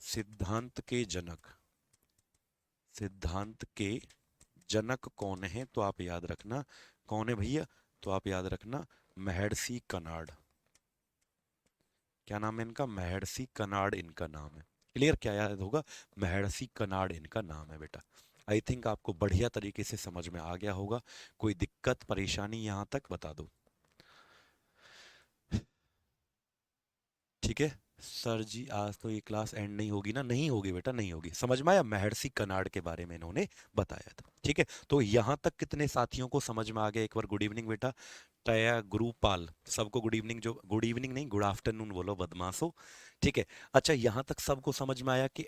सिद्धांत के जनक, सिद्धांत के जनक कौन है? तो आप याद रखना कौन है भैया? तो आप याद रखना महर्षि कनाड। क्या नाम है इनका? महर्षि कनाड इनका नाम है। क्लियर? क्या याद होगा? महर्षि कनाड इनका नाम है बेटा। आई थिंक आपको बढ़िया तरीके से समझ में आ गया होगा। कोई दिक्कत परेशानी यहां तक बता दो। ठीक है सर जी, आज तो ये क्लास एंड नहीं होगी ना? नहीं होगी बेटा, नहीं होगी। समझ में आया? महर्षि कनाड के बारे में इन्होंने बताया था। ठीक है, तो यहां तक कितने साथियों को समझ में आ गया? एक बार गुड इवनिंग बेटा। टया गुरुपाल, सबको गुड इवनिंग। जो गुड इवनिंग नहीं, गुड आफ्टरनून बोलो बदमाशो। ठीक है, अच्छा यहां तक सबको समझ में आया कि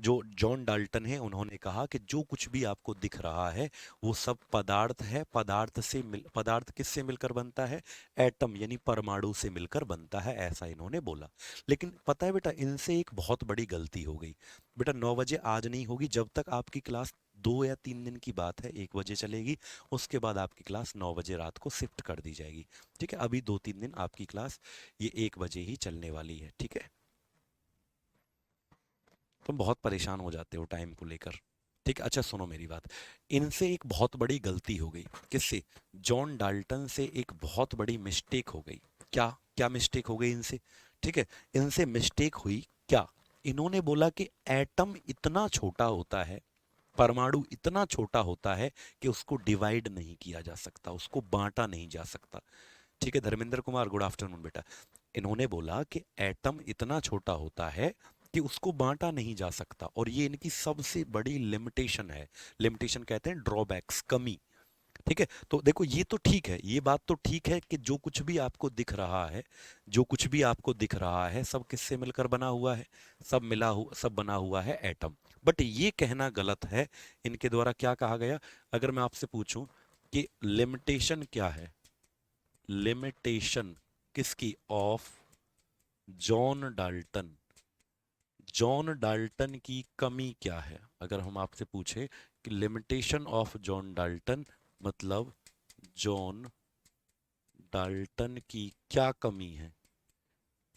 जो जॉन डाल्टन है उन्होंने कहा कि जो कुछ भी आपको दिख रहा है वो सब पदार्थ है। पदार्थ किससे मिलकर बनता है? एटम यानी परमाणु से मिलकर बनता है, ऐसा इन्होंने बोला। लेकिन पता है बेटा, इनसे एक बहुत बड़ी गलती हो गई। बेटा 9 बजे आज नहीं होगी, जब तक आपकी क्लास 2 या 3 दिन की बात है 1 बजे चलेगी। उसके बाद आपकी क्लास 9 बजे रात को शिफ्ट कर दी जाएगी। ठीक है, अभी 2-3 दिन आपकी क्लास ये 1 बजे ही चलने वाली है। ठीक है, तुम बहुत परेशान हो जाते हो टाइम को लेकर। ठीक है, अच्छा सुनो मेरी बात। इनसे एक बहुत बड़ी गलती हो गई। किससे? जॉन डाल्टन से एक बहुत बड़ी मिस्टेक हो गई। क्या क्या मिस्टेक हो गई इनसे? ठीक है, इनसे मिस्टेक हुई क्या? इन्होंने बोला कि एटम इतना छोटा होता है, परमाणु इतना छोटा होता है कि उसको डिवाइड नहीं किया जा सकता, उसको बांटा नहीं जा सकता। ठीक है धर्मेंद्र कुमार, गुड आफ्टरनून बेटा। इन्होंने बोला कि एटम इतना छोटा होता है कि उसको बांटा नहीं जा सकता, और ये इनकी सबसे बड़ी लिमिटेशन है। लिमिटेशन कहते हैं ड्रॉबैक्स, कमी। ठीक है, तो देखो ये तो ठीक है, ये बात तो ठीक है कि जो कुछ भी आपको दिख रहा है, जो कुछ भी आपको दिख रहा है सब किससे मिलकर बना हुआ है? सब बना हुआ है एटम। बट ये कहना गलत है। इनके द्वारा क्या कहा गया? अगर मैं आपसे पूछूं कि लिमिटेशन क्या है, लिमिटेशन किसकी? Of John Dalton. John Dalton की कमी क्या है? अगर हम आपसे पूछे कि लिमिटेशन ऑफ जॉन डाल्टन, मतलब जॉन डाल्टन की क्या कमी है,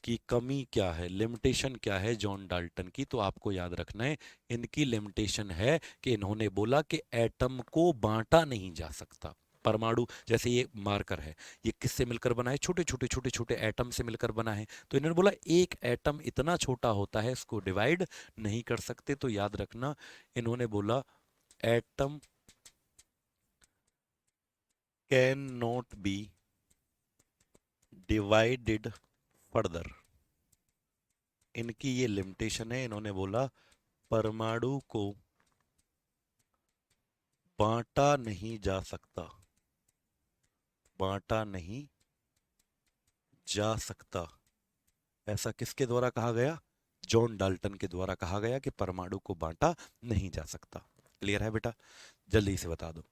की कमी क्या है, लिमिटेशन क्या है जॉन डाल्टन की, तो आपको याद रखना है इनकी लिमिटेशन है कि इन्होंने बोला कि एटम को बांटा नहीं जा सकता। परमाणु जैसे ये मार्कर है, ये किससे मिलकर बना है? छोटे छोटे छोटे छोटे एटम से मिलकर बना है। तो इन्होंने बोला एक एटम इतना छोटा होता है इसको डिवाइड नहीं कर सकते। तो याद रखना, इन्होंने बोला atom can not be divided further. इनकी ये लिमिटेशन है। इन्होंने बोला परमाणु को बांटा नहीं जा सकता, बांटा नहीं जा सकता। ऐसा किसके द्वारा कहा गया? जॉन डाल्टन के द्वारा कहा गया कि परमाणु को बांटा नहीं जा सकता। क्लियर है बेटा? जल्दी से बता दो।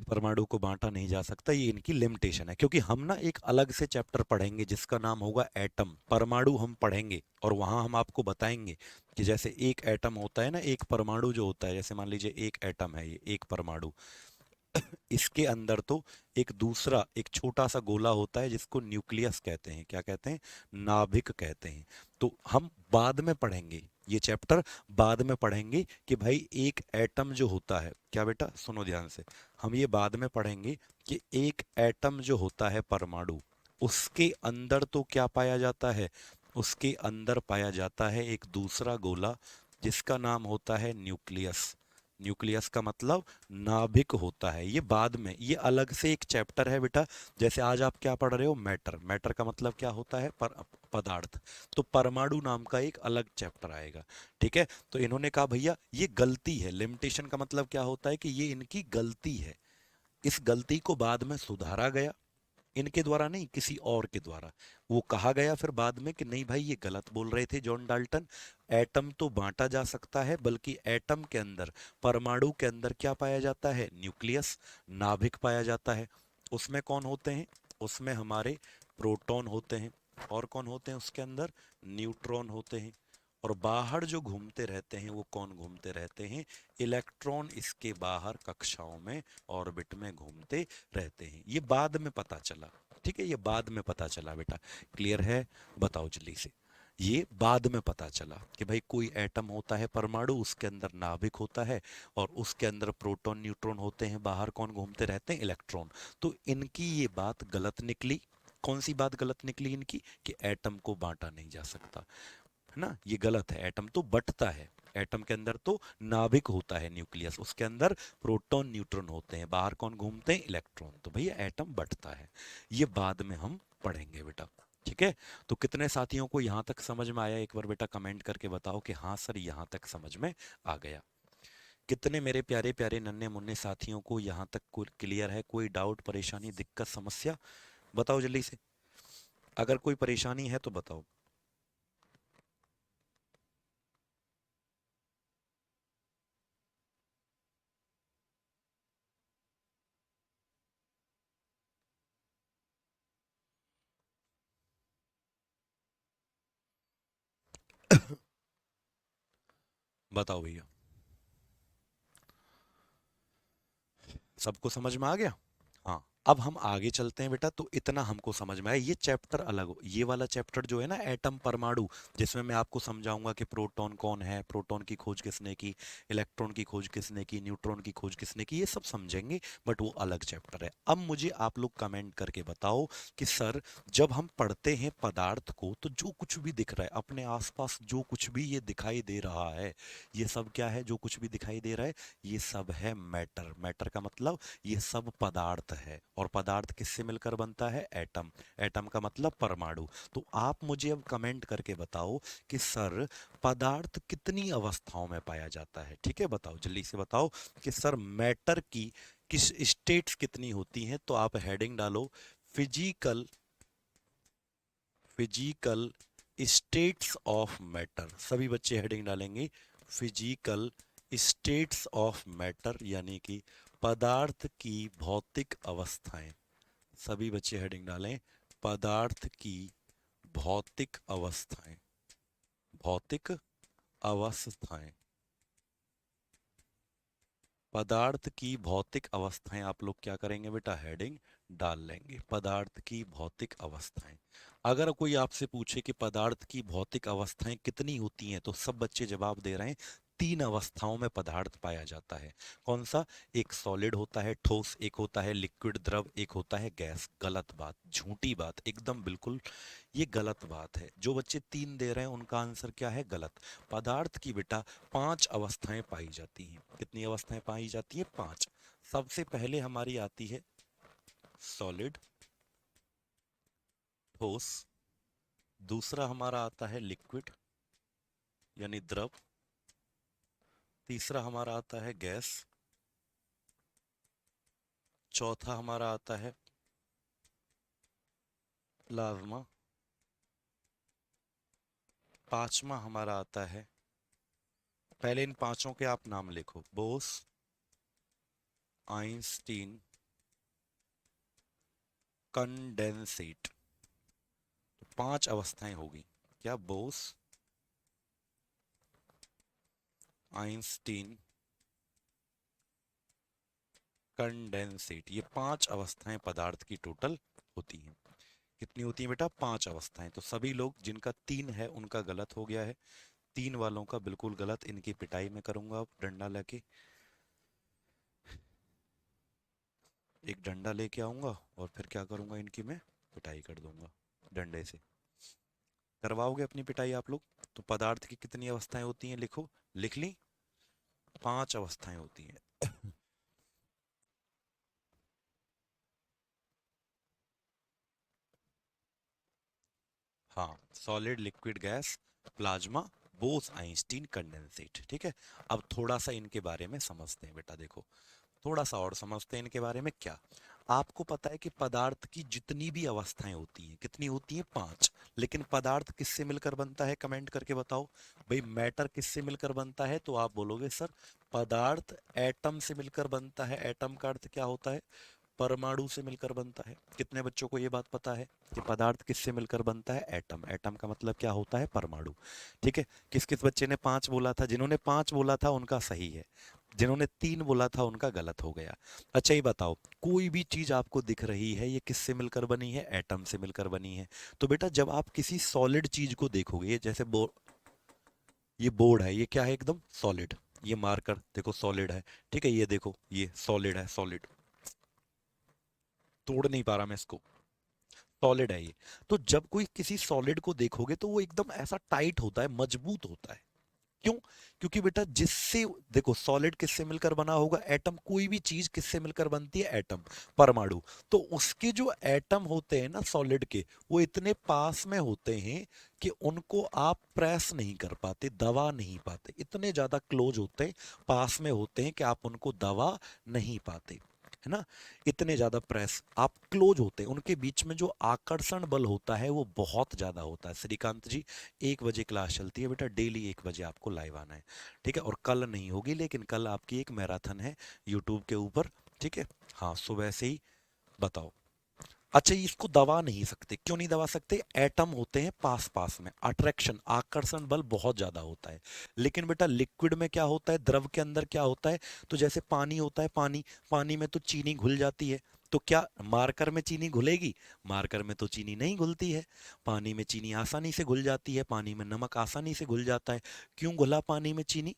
परमाणु को बांटा नहीं जा सकता, ये इनकी लिमिटेशन है। क्योंकि हम ना एक अलग से चैप्टर पढ़ेंगे जिसका नाम होगा एटम, परमाणु हम पढ़ेंगे, और वहां हम आपको बताएंगे कि जैसे एक एटम होता है ना, एक परमाणु जो होता है, जैसे मान लीजिए एक एटम है, ये एक परमाणु, इसके अंदर तो एक दूसरा एक छोटा सा गोला होता है जिसको न्यूक्लियस कहते हैं। क्या कहते हैं? नाभिक कहते हैं। तो हम बाद में पढ़ेंगे ये चैप्टर, बाद में पढ़ेंगे कि भाई एक एटम जो होता है, क्या बेटा सुनो ध्यान से, हम ये बाद में पढ़ेंगे कि एक एटम जो होता है परमाणु, उसके अंदर तो क्या पाया जाता है? उसके अंदर पाया जाता है एक दूसरा गोला जिसका नाम होता है न्यूक्लियस। न्यूक्लियस का मतलब नाभिक होता है। ये बाद में, ये अलग से एक चैप्टर है बेटा। जैसे आज आप क्या पढ़ रहे हो? मैटर। मैटर का मतलब क्या होता है? पदार्थ। तो परमाणु नाम का एक अलग चैप्टर आएगा। ठीक है, तो इन्होंने कहा भैया ये गलती है। लिमिटेशन का मतलब क्या होता है? कि ये इनकी गलती है। इस गलती को बाद में सुधारा गया, इनके द्वारा नहीं, किसी और के द्वारा। वो कहा गया फिर बाद में कि नहीं भाई ये गलत बोल रहे थे जॉन डाल्टन। एटम तो बांटा जा सकता है, बल्कि एटम के अंदर, परमाणु के अंदर क्या पाया जाता है? न्यूक्लियस, नाभिक पाया जाता है। उसमें कौन होते हैं? उसमें हमारे प्रोटॉन होते हैं। और कौन होते हैं उसके अंदर? न्यूट्रॉन होते हैं। और बाहर जो घूमते रहते हैं वो कौन घूमते रहते हैं? इलेक्ट्रॉन इसके बाहर कक्षाओं में, ऑर्बिट में घूमते रहते हैं। ये बाद में पता चला। ठीक है, ये बाद में पता चला बेटा। क्लियर है? बताओ जल्दी से। ये बाद में पता चला कि भाई कोई एटम होता है परमाणु, उसके अंदर नाभिक होता है, और उसके अंदर प्रोटॉन न्यूट्रॉन होते हैं, बाहर कौन घूमते रहते हैं? इलेक्ट्रॉन। तो इनकी ये बात गलत निकली। कौन सी बात गलत निकली इनकी? कि एटम को बांटा नहीं जा सकता, है ना? ये गलत है। एटम तो बंटता है। एटम के अंदर तो नाभिक होता है न्यूक्लियस, उसके अंदर प्रोटॉन न्यूट्रॉन होते हैं, बाहर कौन घूमते हैं? इलेक्ट्रॉन। तो भैया एटम बंटता है। ये बाद में हम पढ़ेंगे बेटा। ठीक है, तो कितने साथियों को यहां तक समझ में आया? एक बार बेटा कमेंट करके बताओ कि हाँ सर यहां तक समझ में आ गया। कितने मेरे प्यारे प्यारे नन्हे मुन्ने साथियों को यहां तक क्लियर है? कोई डाउट, परेशानी, दिक्कत, समस्या? बताओ जल्दी से। अगर कोई परेशानी है तो बताओ। बताओ भैया। सबको समझ में आ गया? हाँ, अब हम आगे चलते हैं बेटा। तो इतना हमको समझ में आया। ये चैप्टर अलग हो, ये वाला चैप्टर जो है ना एटम, परमाणु, जिसमें मैं आपको समझाऊंगा कि प्रोटॉन कौन है, प्रोटॉन की खोज किसने की, इलेक्ट्रॉन की खोज किसने की, न्यूट्रॉन की खोज किसने की, ये सब समझेंगे। बट वो अलग चैप्टर है। अब मुझे आप लोग कमेंट करके बताओ कि सर जब हम पढ़ते हैं पदार्थ को, तो जो कुछ भी दिख रहा है अपने आसपास, जो कुछ भी ये दिखाई दे रहा है, ये सब क्या है? जो कुछ भी दिखाई दे रहा है, ये सब है मैटर। मैटर का मतलब ये सब पदार्थ है। और पदार्थ किससे मिलकर बनता है? एटम। एटम का मतलब परमाणु। तो आप मुझे अब कमेंट करके बताओ कि सर पदार्थ कितनी अवस्थाओं में पाया जाता है? ठीक है, बताओ जल्दी से बताओ कि सर मैटर की किस स्टेट्स कितनी होती हैं? तो आप हेडिंग डालो physical, physical states of matter. सभी बच्चे हेडिंग डालेंगे फिजिकल स्टेट्स ऑफ मैटर, यानी कि पदार्थ की भौतिक अवस्थाएं। सभी बच्चे हेडिंग डालें पदार्थ की भौतिक अवस्थाएं, भौतिक अवस्थाएं। पदार्थ की भौतिक अवस्थाएं आप लोग क्या करेंगे बेटा? हेडिंग डाल लेंगे पदार्थ की भौतिक अवस्थाएं। अगर कोई आपसे पूछे कि पदार्थ की भौतिक अवस्थाएं कितनी होती हैं, तो सब बच्चे जवाब दे रहे हैं तीन अवस्थाओं में पदार्थ पाया जाता है। कौन सा? एक सॉलिड होता है, ठोस, एक होता है लिक्विड द्रव, एक होता है गैस। गलत बात, झूठी बात, एकदम बिल्कुल ये गलत बात है। जो बच्चे तीन दे रहे हैं उनका आंसर क्या है? गलत। पदार्थ की बेटा पांच अवस्थाएं पाई जाती हैं। कितनी अवस्थाएं पाई जाती हैं? पांच। सबसे पहले हमारी आती है सॉलिड, ठोस। दूसरा हमारा आता है लिक्विड यानी द्रव। तीसरा हमारा आता है गैस। चौथा हमारा आता है प्लाज्मा। पांचवा हमारा आता है, पहले इन पांचों के आप नाम लिखो, बोस, आइंस्टीन, कंडेंसेट। तो पांच अवस्थाएं होगी क्या? बोस, आइंस्टीन, कंडेंसेट, ये पांच अवस्थाएं पदार्थ की टोटल होती हैं। कितनी होती हैं बेटा? पांच अवस्थाएं। तो सभी लोग जिनका तीन है उनका गलत हो गया है। तीन वालों का बिल्कुल गलत। इनकी पिटाई में करूंगा अब डंडा लेके। एक डंडा लेके आऊंगा और फिर क्या करूंगा? इनकी मैं पिटाई कर दूंगा डंडे से। करवाओगे अपनी पिटाई आप लोग? तो पदार्थ की कितनी अवस्थाएं होती हैं लिखो। लिख ली? पांच अवस्थाएं होती हैं। हाँ, solid, liquid, gas, plasma, Bose, Einstein, condensate. ठीक है, अब थोड़ा सा इनके बारे में समझते हैं बेटा। देखो, थोड़ा सा और समझते हैं इनके बारे में। क्या आपको पता है कि पदार्थ की जितनी भी अवस्थाएं होती हैं कितनी होती हैं? पांच। लेकिन पदार्थ किससे मिलकर बनता है? कमेंट करके बताओ भाई। मैटर किससे मिलकर बनता है? तो आप बोलोगे सर पदार्थ एटम से मिलकर बनता है। एटम का अर्थ क्या होता है? परमाणु से मिलकर बनता है। कितने बच्चों को ये बात पता है कि पदार्थ किससे मिलकर बनता है? एटम। एटम का मतलब क्या होता है? परमाणु। ठीक है, किस किस बच्चे ने पांच बोला था? जिन्होंने पांच बोला था उनका सही है, जिन्होंने तीन बोला था उनका गलत हो गया। अच्छा ये बताओ, कोई भी चीज आपको दिख रही है ये किससे मिलकर बनी है? एटम से मिलकर बनी है। तो बेटा जब आप किसी सॉलिड चीज को देखोगे, ये जैसे ये बोर्ड है, ये क्या है? एकदम सॉलिड। ये मार्कर देखो सॉलिड है। ठीक है, ये देखो ये सॉलिड है, सॉलिड। तोड़ नहीं पा रहा मैं इसको, सॉलिड है ये। तो जब कोई किसी सॉलिड को देखोगे तो वो एकदम ऐसा टाइट होता है, मजबूत होता है। क्यों? क्योंकि बेटा जिससे, देखो सॉलिड किससे मिलकर बना होगा? एटम। कोई भी चीज किससे मिलकर बनती है? एटम, परमाणु। तो उसके जो एटम होते हैं ना सॉलिड के, वो इतने पास में होते हैं कि उनको आप प्रेस नहीं कर पाते, दबा नहीं पाते। इतने ज्यादा क्लोज होते हैं, पास में होते हैं कि आप उनको दबा नहीं पाते, है ना। इतने ज्यादा प्रेस आप क्लोज होते हैं, उनके बीच में जो आकर्षण बल होता है वो बहुत ज्यादा होता है। श्रीकांत जी 1 बजे क्लास चलती है बेटा, डेली 1 बजे आपको लाइव आना है। ठीक है, और कल नहीं होगी, लेकिन कल आपकी एक मैराथन है यूट्यूब के ऊपर। ठीक है, हाँ सुबह से ही। बताओ। अच्छा इसको दबा नहीं सकते, क्यों नहीं दबा सकते? एटम होते हैं पास पास में, अट्रैक्शन, आकर्षण बल बहुत ज्यादा होता है। लेकिन बेटा लिक्विड में क्या होता है? द्रव के अंदर क्या होता है? तो जैसे पानी होता है, पानी, पानी में तो चीनी घुल जाती है। तो क्या मार्कर में चीनी घुलेगी? मार्कर में तो चीनी नहीं घुलती है। पानी में चीनी आसानी से घुल जाती है, पानी में नमक आसानी से घुल जाता है। क्यों घुला पानी में चीनी?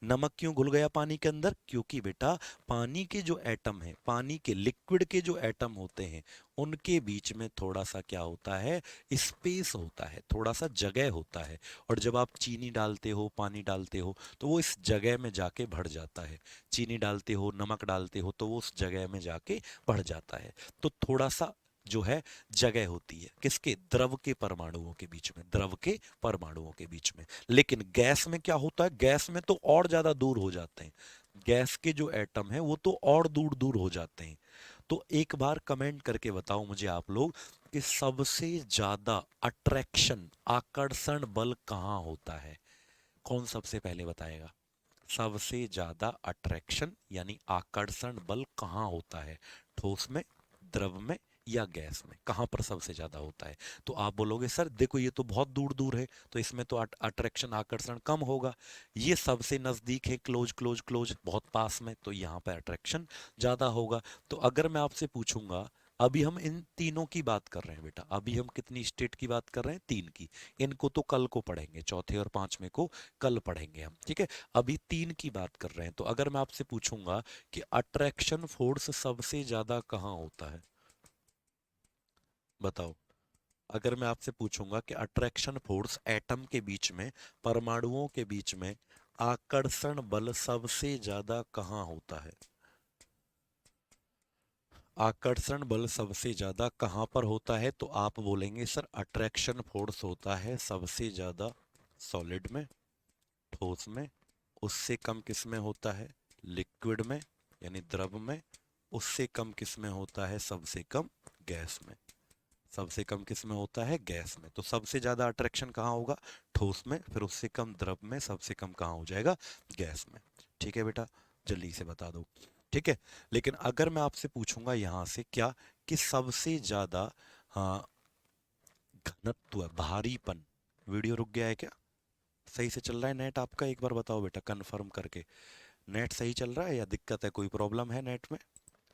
नमक क्यों घुल गया पानी के अंदर? क्योंकि बेटा पानी के जो एटम है, पानी के लिक्विड के जो एटम होते हैं, उनके बीच में थोड़ा सा क्या होता है, स्पेस होता है, थोड़ा सा जगह होता है। और जब आप चीनी डालते हो, पानी डालते हो, तो वो इस जगह में जाके भर जाता है। चीनी डालते हो, नमक डालते हो, तो वो उस जगह में जाके भर जाता है। तो थोड़ा सा जो है जगह होती है किसके? द्रव के परमाणुओं के बीच में, द्रव के परमाणुओं के बीच में। लेकिन गैस में क्या होता है? गैस में तो और ज्यादा दूर हो जाते हैं। गैस के जो एटम है वो तो और दूर दूर हो जाते हैं। तो एक बार कमेंट करके बताओ मुझे आप लोग कि सबसे ज्यादा अट्रैक्शन, आकर्षण बल कहाँ होता है? कौन सबसे पहले बताएगा? सबसे ज्यादा अट्रैक्शन यानी आकर्षण बल कहाँ होता है? ठोस में, द्रव में, या गैस में? कहाँ पर सबसे ज्यादा होता है? तो आप बोलोगे सर देखो ये तो बहुत दूर दूर है, तो इसमें तो अट्रैक्शन, आकर्षण कम होगा। ये सबसे नजदीक है, क्लोज क्लोज क्लोज, बहुत पास में, तो यहाँ पर अट्रैक्शन ज्यादा होगा। तो अगर मैं आपसे पूछूंगा, अभी हम इन तीनों की बात कर रहे हैं बेटा, अभी हम कितनी स्टेट की बात कर रहे हैं? तीन की। इनको तो कल को पढ़ेंगे, चौथे और पांचवें को कल पढ़ेंगे हम, ठीक है? अभी तीन की बात कर रहे हैं। तो अगर मैं आपसे पूछूंगा कि अट्रैक्शन फोर्स सबसे ज्यादा कहाँ होता है, बताओ। अगर मैं आपसे पूछूंगा कि अट्रैक्शन फोर्स एटम के बीच में, परमाणुओं के बीच में आकर्षण बल सबसे ज्यादा कहाँ होता है? आकर्षण बल सबसे ज्यादा कहाँ पर होता है? तो आप बोलेंगे सर अट्रैक्शन फोर्स होता है सबसे ज्यादा सॉलिड में, ठोस में। उससे कम किस में होता है? लिक्विड में, यानी द्रव में। उससे कम किस में होता है? सबसे कम गैस में। सबसे कम किस में होता है? गैस में। तो सबसे ज्यादा अट्रैक्शन कहाँ होगा? ठोस में। फिर उससे कम द्रव में। सबसे कम कहाँ हो जाएगा? गैस में। ठीक है बेटा, जल्दी से बता दो। ठीक है। लेकिन अगर मैं आपसे पूछूंगा यहां से क्या, कि सबसे ज्यादा, हाँ, घनत्व, भारीपन। वीडियो रुक गया है क्या? सही से चल रहा है नेट आपका? एक बार बताओ बेटा कंफर्म करके। नेट सही चल रहा है या दिक्कत है, कोई प्रॉब्लम है नेट में?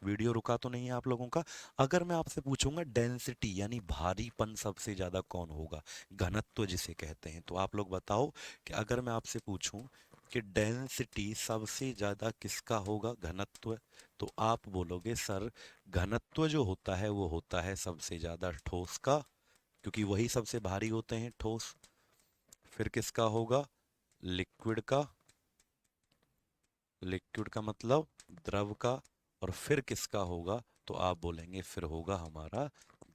वीडियो रुका तो नहीं है आप लोगों का? अगर मैं आपसे पूछूंगा डेंसिटी यानी भारीपन सबसे ज्यादा कौन होगा, घनत्व जिसे कहते हैं, तो आप लोग बताओ कि अगर मैं आपसे पूछूं कि डेंसिटी सबसे ज्यादा किसका होगा, घनत्व, तो आप बोलोगे सर घनत्व जो होता है वो होता है सबसे ज्यादा ठोस का, क्योंकि वही सबसे भारी होते हैं, ठोस। फिर किसका होगा? लिक्विड का। लिक्विड का मतलब द्रव का। और फिर किसका होगा? तो आप बोलेंगे फिर होगा हमारा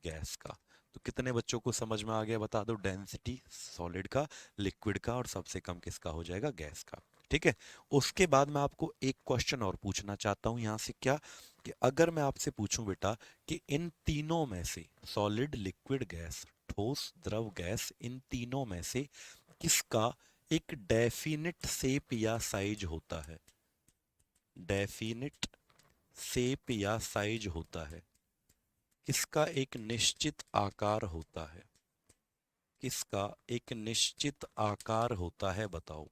गैस का। तो कितने बच्चों को समझ में आ गया बता दो? डेंसिटी सॉलिड का, लिक्विड का, और सबसे कम किसका हो जाएगा? गैस का। ठीक है। उसके बाद मैं आपको एक क्वेश्चन और पूछना चाहता हूं यहां से, क्या, कि अगर मैं आपसे पूछूं बेटा कि इन तीनों में से, सॉलिड, लिक्विड, गैस, ठोस, द्रव, गैस, इन तीनों में से किसका एक डेफिनिट शेप या साइज होता है? डेफिनिट शेप या साइज होता है। किसका एक निश्चित आकार होता है? किसका एक निश्चित आकार होता है, बताओ।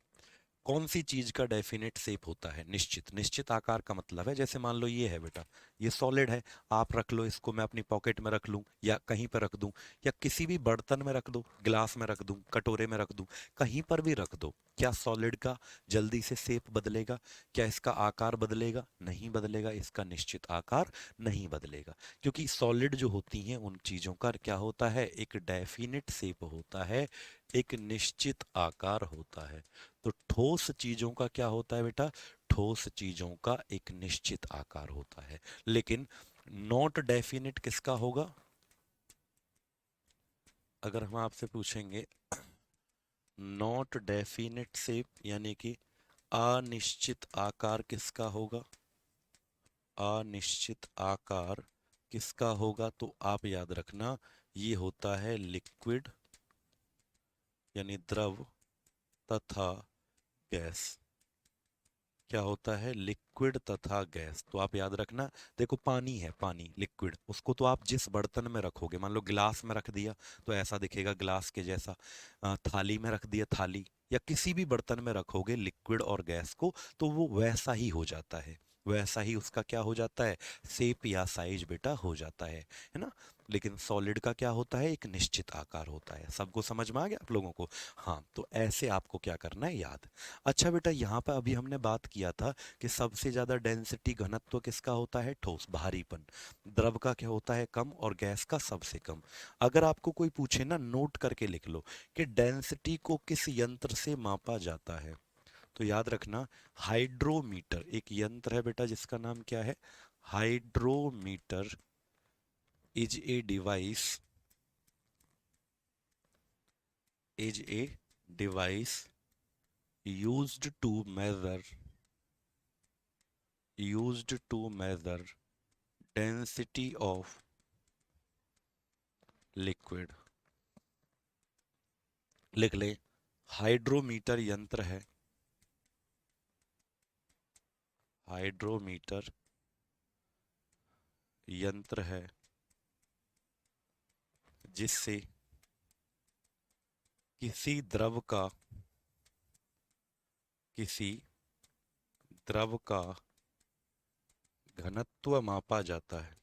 कौन सी चीज का डेफिनेट शेप होता है? निश्चित। निश्चित आकार का मतलब है जैसे मान लो ये है बेटा, ये सॉलिड है, आप रख लो इसको, मैं अपनी पॉकेट में रख लूं या कहीं पर रख दूं, या किसी भी बर्तन में रख दो, गिलास में रख दूं, कटोरे में रख दूं, कहीं पर भी रख दो, क्या सॉलिड का जल्दी से शेप बदलेगा? क्या इसका आकार बदलेगा? नहीं बदलेगा, इसका निश्चित आकार नहीं बदलेगा। क्योंकि सॉलिड जो होती हैं उन चीजों का क्या होता है? एक डेफिनिट शेप होता है, एक निश्चित आकार होता है। तो ठोस चीजों का क्या होता है बेटा? ठोस चीजों का एक निश्चित आकार होता है। लेकिन नॉट डेफिनिट किसका होगा? अगर हम आपसे पूछेंगे नॉट डेफिनिट शेप यानी कि अनिश्चित आकार किसका होगा? अनिश्चित आकार किसका होगा? तो आप याद रखना ये होता है लिक्विड यानी द्रव तथा गैस। क्या होता है? लिक्विड तथा गैस। तो आप याद रखना, देखो पानी है, पानी लिक्विड, उसको तो आप जिस बर्तन में रखोगे, मान लो गिलास में रख दिया तो ऐसा दिखेगा गिलास के जैसा, थाली में रख दिया थाली, या किसी भी बर्तन में रखोगे लिक्विड और गैस को तो वो वैसा ही हो जाता है, वैसा ही उसका क्या हो जाता है, शेप या साइज बेटा हो जाता है ना। लेकिन सॉलिड का क्या होता है, एक निश्चित आकार होता है। सबको समझ में आ गया आप लोगों को? हाँ, तो ऐसे आपको क्या करना है, याद। अच्छा बेटा, यहाँ पर अभी हमने बात किया था कि सबसे ज्यादा डेंसिटी, घनत्व किसका होता है, ठोस, भारीपन। द्रव का क्या होता है, कम, और गैस का सबसे कम। अगर आपको कोई पूछे ना, नोट करके लिख लो कि डेंसिटी को किस यंत्र से मापा जाता है, तो याद रखना, हाइड्रोमीटर एक यंत्र है बेटा, जिसका नाम क्या है, hydrometer is a device, is a device used to measure used to measure density of liquid। लिख ले, हाइड्रोमीटर यंत्र है, हाइड्रोमीटर यंत्र है जिससे किसी द्रव का, किसी द्रव का घनत्व मापा जाता है,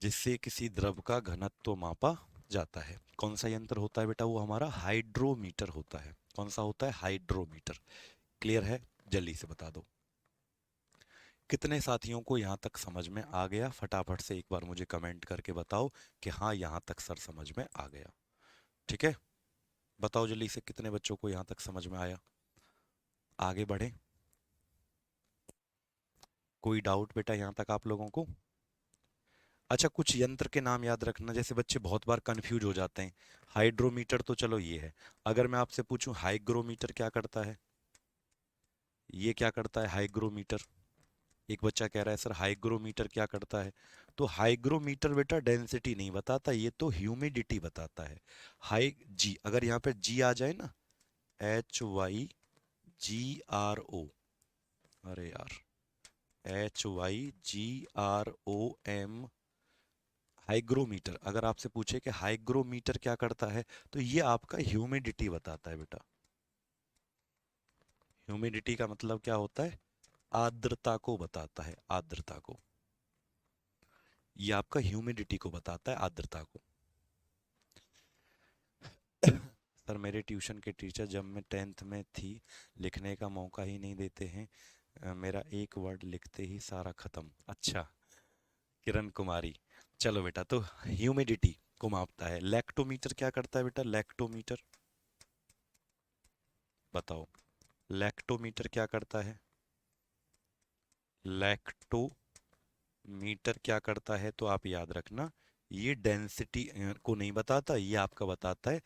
जिससे किसी द्रव का घनत्व मापा जाता है। कौन सा यंत्र होता है बेटा, वो हमारा हाइड्रोमीटर होता है। कौन सा होता है, हाइड्रोमीटर। क्लियर है? जल्दी से बता दो कितने साथियों को यहाँ तक समझ में आ गया। फटाफट से एक बार मुझे कमेंट करके बताओ कि हाँ, यहाँ तक सर समझ में आ गया। ठीक है, बताओ जल्दी से कितने बच्चों को यहाँ तक समझ में आया। आगे बढ़े, कोई डाउट बेटा यहाँ तक आप लोगों को? अच्छा, कुछ यंत्र के नाम याद रखना, जैसे बच्चे बहुत बार कंफ्यूज हो जाते हैं। हाइड्रोमीटर तो चलो ये है, अगर मैं आपसे पूछूं हाइग्रोमीटर क्या करता है, ये क्या करता है हाइग्रोमीटर? एक बच्चा कह रहा है सर हाइग्रोमीटर क्या करता है, तो हाइग्रोमीटर बेटा डेंसिटी नहीं बताता, ये तो ह्यूमिडिटी बताता है। हाई जी, अगर यहाँ पे जी आ जाए ना, HYGRO, अरे यार, HYGROM, हाइग्रोमीटर। अगर आपसे पूछे कि हाइग्रोमीटर क्या करता है, तो ये आपका ह्यूमिडिटी बताता है बेटा। ह्यूमिडिटी का मतलब क्या होता है, आर्द्रता को बताता है, आर्द्रता को। ये आपका ह्यूमिडिटी को बताता है, आर्द्रता को। सर मेरे ट्यूशन के टीचर जब मैं 10th में थी लिखने का मौका ही नहीं देते हैं, मेरा एक वर्ड लिखते ही सारा खत्म। अच्छा, किरण कुमारी, चलो बेटा, तो ह्यूमिडिटी को मापता है। लैक्टोमीटर क्या करता है बेटा, लैक्टोमीटर बताओ, लैक्टोमीटर क्या करता है, लैक्टोमीटर क्या करता है, तो आप याद रखना, ये डेंसिटी को नहीं बताता, ये आपका बताता है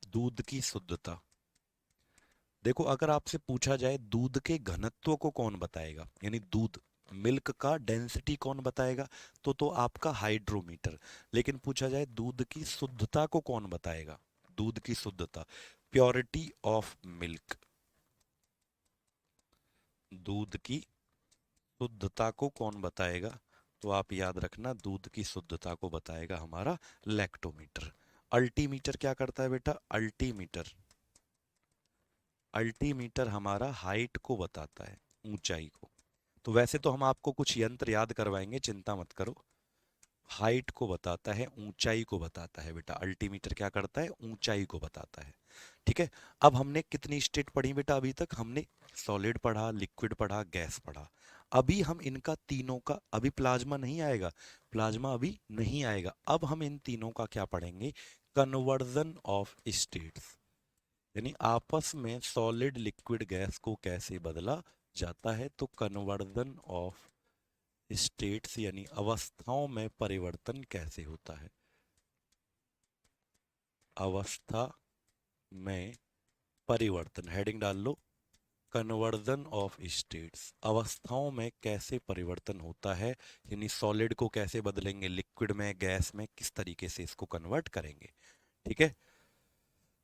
दूध की शुद्धता। देखो, अगर आपसे पूछा जाए दूध के घनत्व को कौन बताएगा, यानी दूध, मिल्क का डेंसिटी कौन बताएगा, तो आपका हाइड्रोमीटर। लेकिन पूछा जाए दूध की शुद्धता को कौन बताएगा, दूध की शुद्धता, प्योरिटी ऑफ मिल्क, दूध की शुद्धता को कौन बताएगा, तो आप याद रखना दूध की शुद्धता को बताएगा हमारा लैक्टोमीटर। अल्टीमीटर क्या करता है बेटा, अल्टीमीटर, अल्टीमीटर हमारा हाइट को बताता है, ऊंचाई को। तो वैसे तो हम आपको कुछ यंत्र याद करवाएंगे, चिंता मत करो। हाइट को बताता है, ऊंचाई को बताता है बेटा, अल्टीमीटर क्या करता है, ऊंचाई को बताता है। ठीक है, अब हमने कितनी स्टेट पढ़ी बेटा, अभी तक हमने सॉलिड पढ़ा, लिक्विड पढ़ा, गैस पढ़ा। अभी हम इनका तीनों का, अभी प्लाज्मा नहीं आएगा, प्लाज्मा अभी नहीं आएगा, अब हम इन तीनों का क्या पढ़ेंगे, कन्वर्जन ऑफ स्टेट्स, यानी आपस में सॉलिड लिक्विड गैस को कैसे बदला जाता है। तो कन्वर्जन ऑफ स्टेट्स यानी अवस्थाओं में परिवर्तन कैसे होता है, अवस्था में परिवर्तन, हेडिंग डाल लो, कन्वर्जन ऑफ स्टेट्स, अवस्थाओं में कैसे परिवर्तन होता है, यानी सॉलिड को कैसे बदलेंगे लिक्विड में, गैस में, किस तरीके से इसको कन्वर्ट करेंगे। ठीक है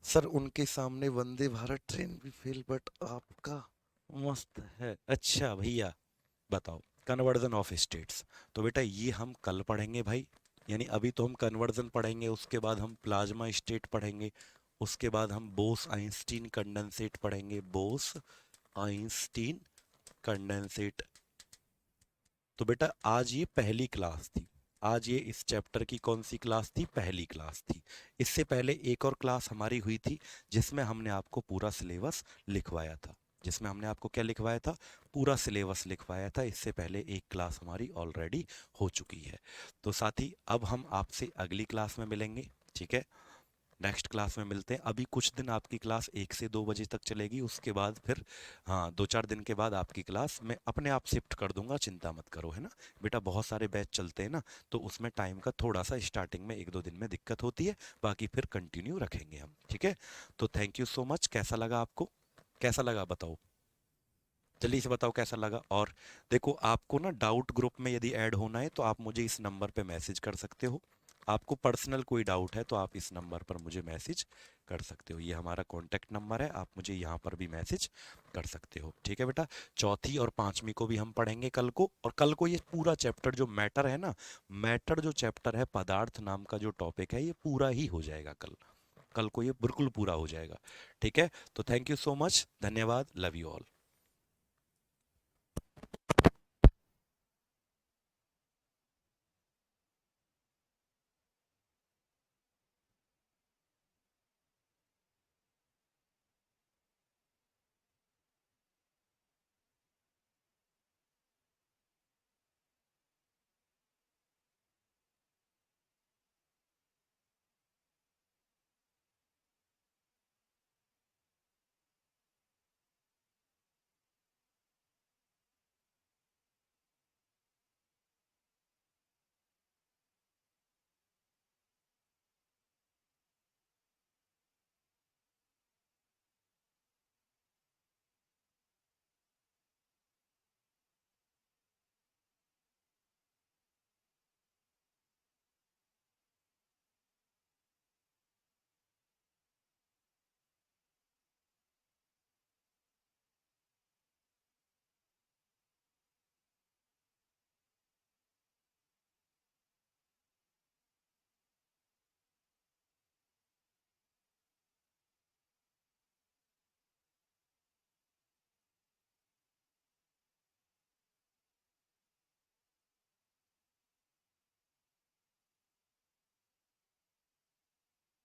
सर, उनके सामने वंदे भारत ट्रेन भी फेल, बट आपका मस्त है। अच्छा भैया, बताओ कन्वर्जन ऑफ स्टेट्स, तो बेटा ये हम कल पढ़ेंगे भाई, यानी अभी तो हम कन्वर्जन पढ़ेंगे, उसके बाद हम प्लाज्मा स्टेट पढ़ेंगे, उसके बाद हम बोस आइंस्टीन कंडेंसेट पढ़ेंगे, बोस आइंस्टीन कंडेंसेट। तो बेटा आज ये पहली क्लास थी, आज ये इस चैप्टर की कौन सी क्लास थी? पहली क्लास थी। इससे पहले एक और क्लास हमारी हुई थी जिसमें हमने आपको पूरा सिलेबस लिखवाया था, जिसमें हमने आपको क्या लिखवाया था? पूरा सिलेबस लिखवाया था। इससे पहले एक क्लास हमारी ऑलरेडी हो चुकी है। तो साथी अब हम आपसे अगली क्लास में मिलेंगे, ठीक है? नेक्स्ट क्लास में मिलते हैं। अभी कुछ दिन आपकी क्लास 1 से 2 बजे तक चलेगी, उसके बाद फिर हाँ 2-4 दिन के बाद आपकी क्लास मैं अपने आप शिफ्ट कर दूंगा, चिंता मत करो, है ना बेटा? बहुत सारे बैच चलते हैं ना, तो उसमें टाइम का थोड़ा सा स्टार्टिंग में 1-2 दिन में दिक्कत होती है, बाकी फिर कंटिन्यू रखेंगे हम, ठीक है? तो थैंक यू सो मच। कैसा लगा आपको? कैसा लगा बताओ, जल्दी से बताओ कैसा लगा। और देखो आपको ना डाउट ग्रुप में यदि ऐड होना है तो आप मुझे इस नंबर पे मैसेज कर सकते हो। आपको पर्सनल कोई डाउट है तो आप इस नंबर पर मुझे मैसेज कर सकते हो, ये हमारा कॉन्टैक्ट नंबर है, आप मुझे यहाँ पर भी मैसेज कर सकते हो, ठीक है बेटा? चौथी और पांचवी को भी हम पढ़ेंगे कल को, और कल को ये पूरा चैप्टर जो मैटर है ना, मैटर जो चैप्टर है, पदार्थ नाम का जो टॉपिक है, ये पूरा ही हो जाएगा कल। कल को ये बिल्कुल पूरा हो जाएगा, ठीक है? तो थैंक यू सो मच, धन्यवाद, लव यू ऑल।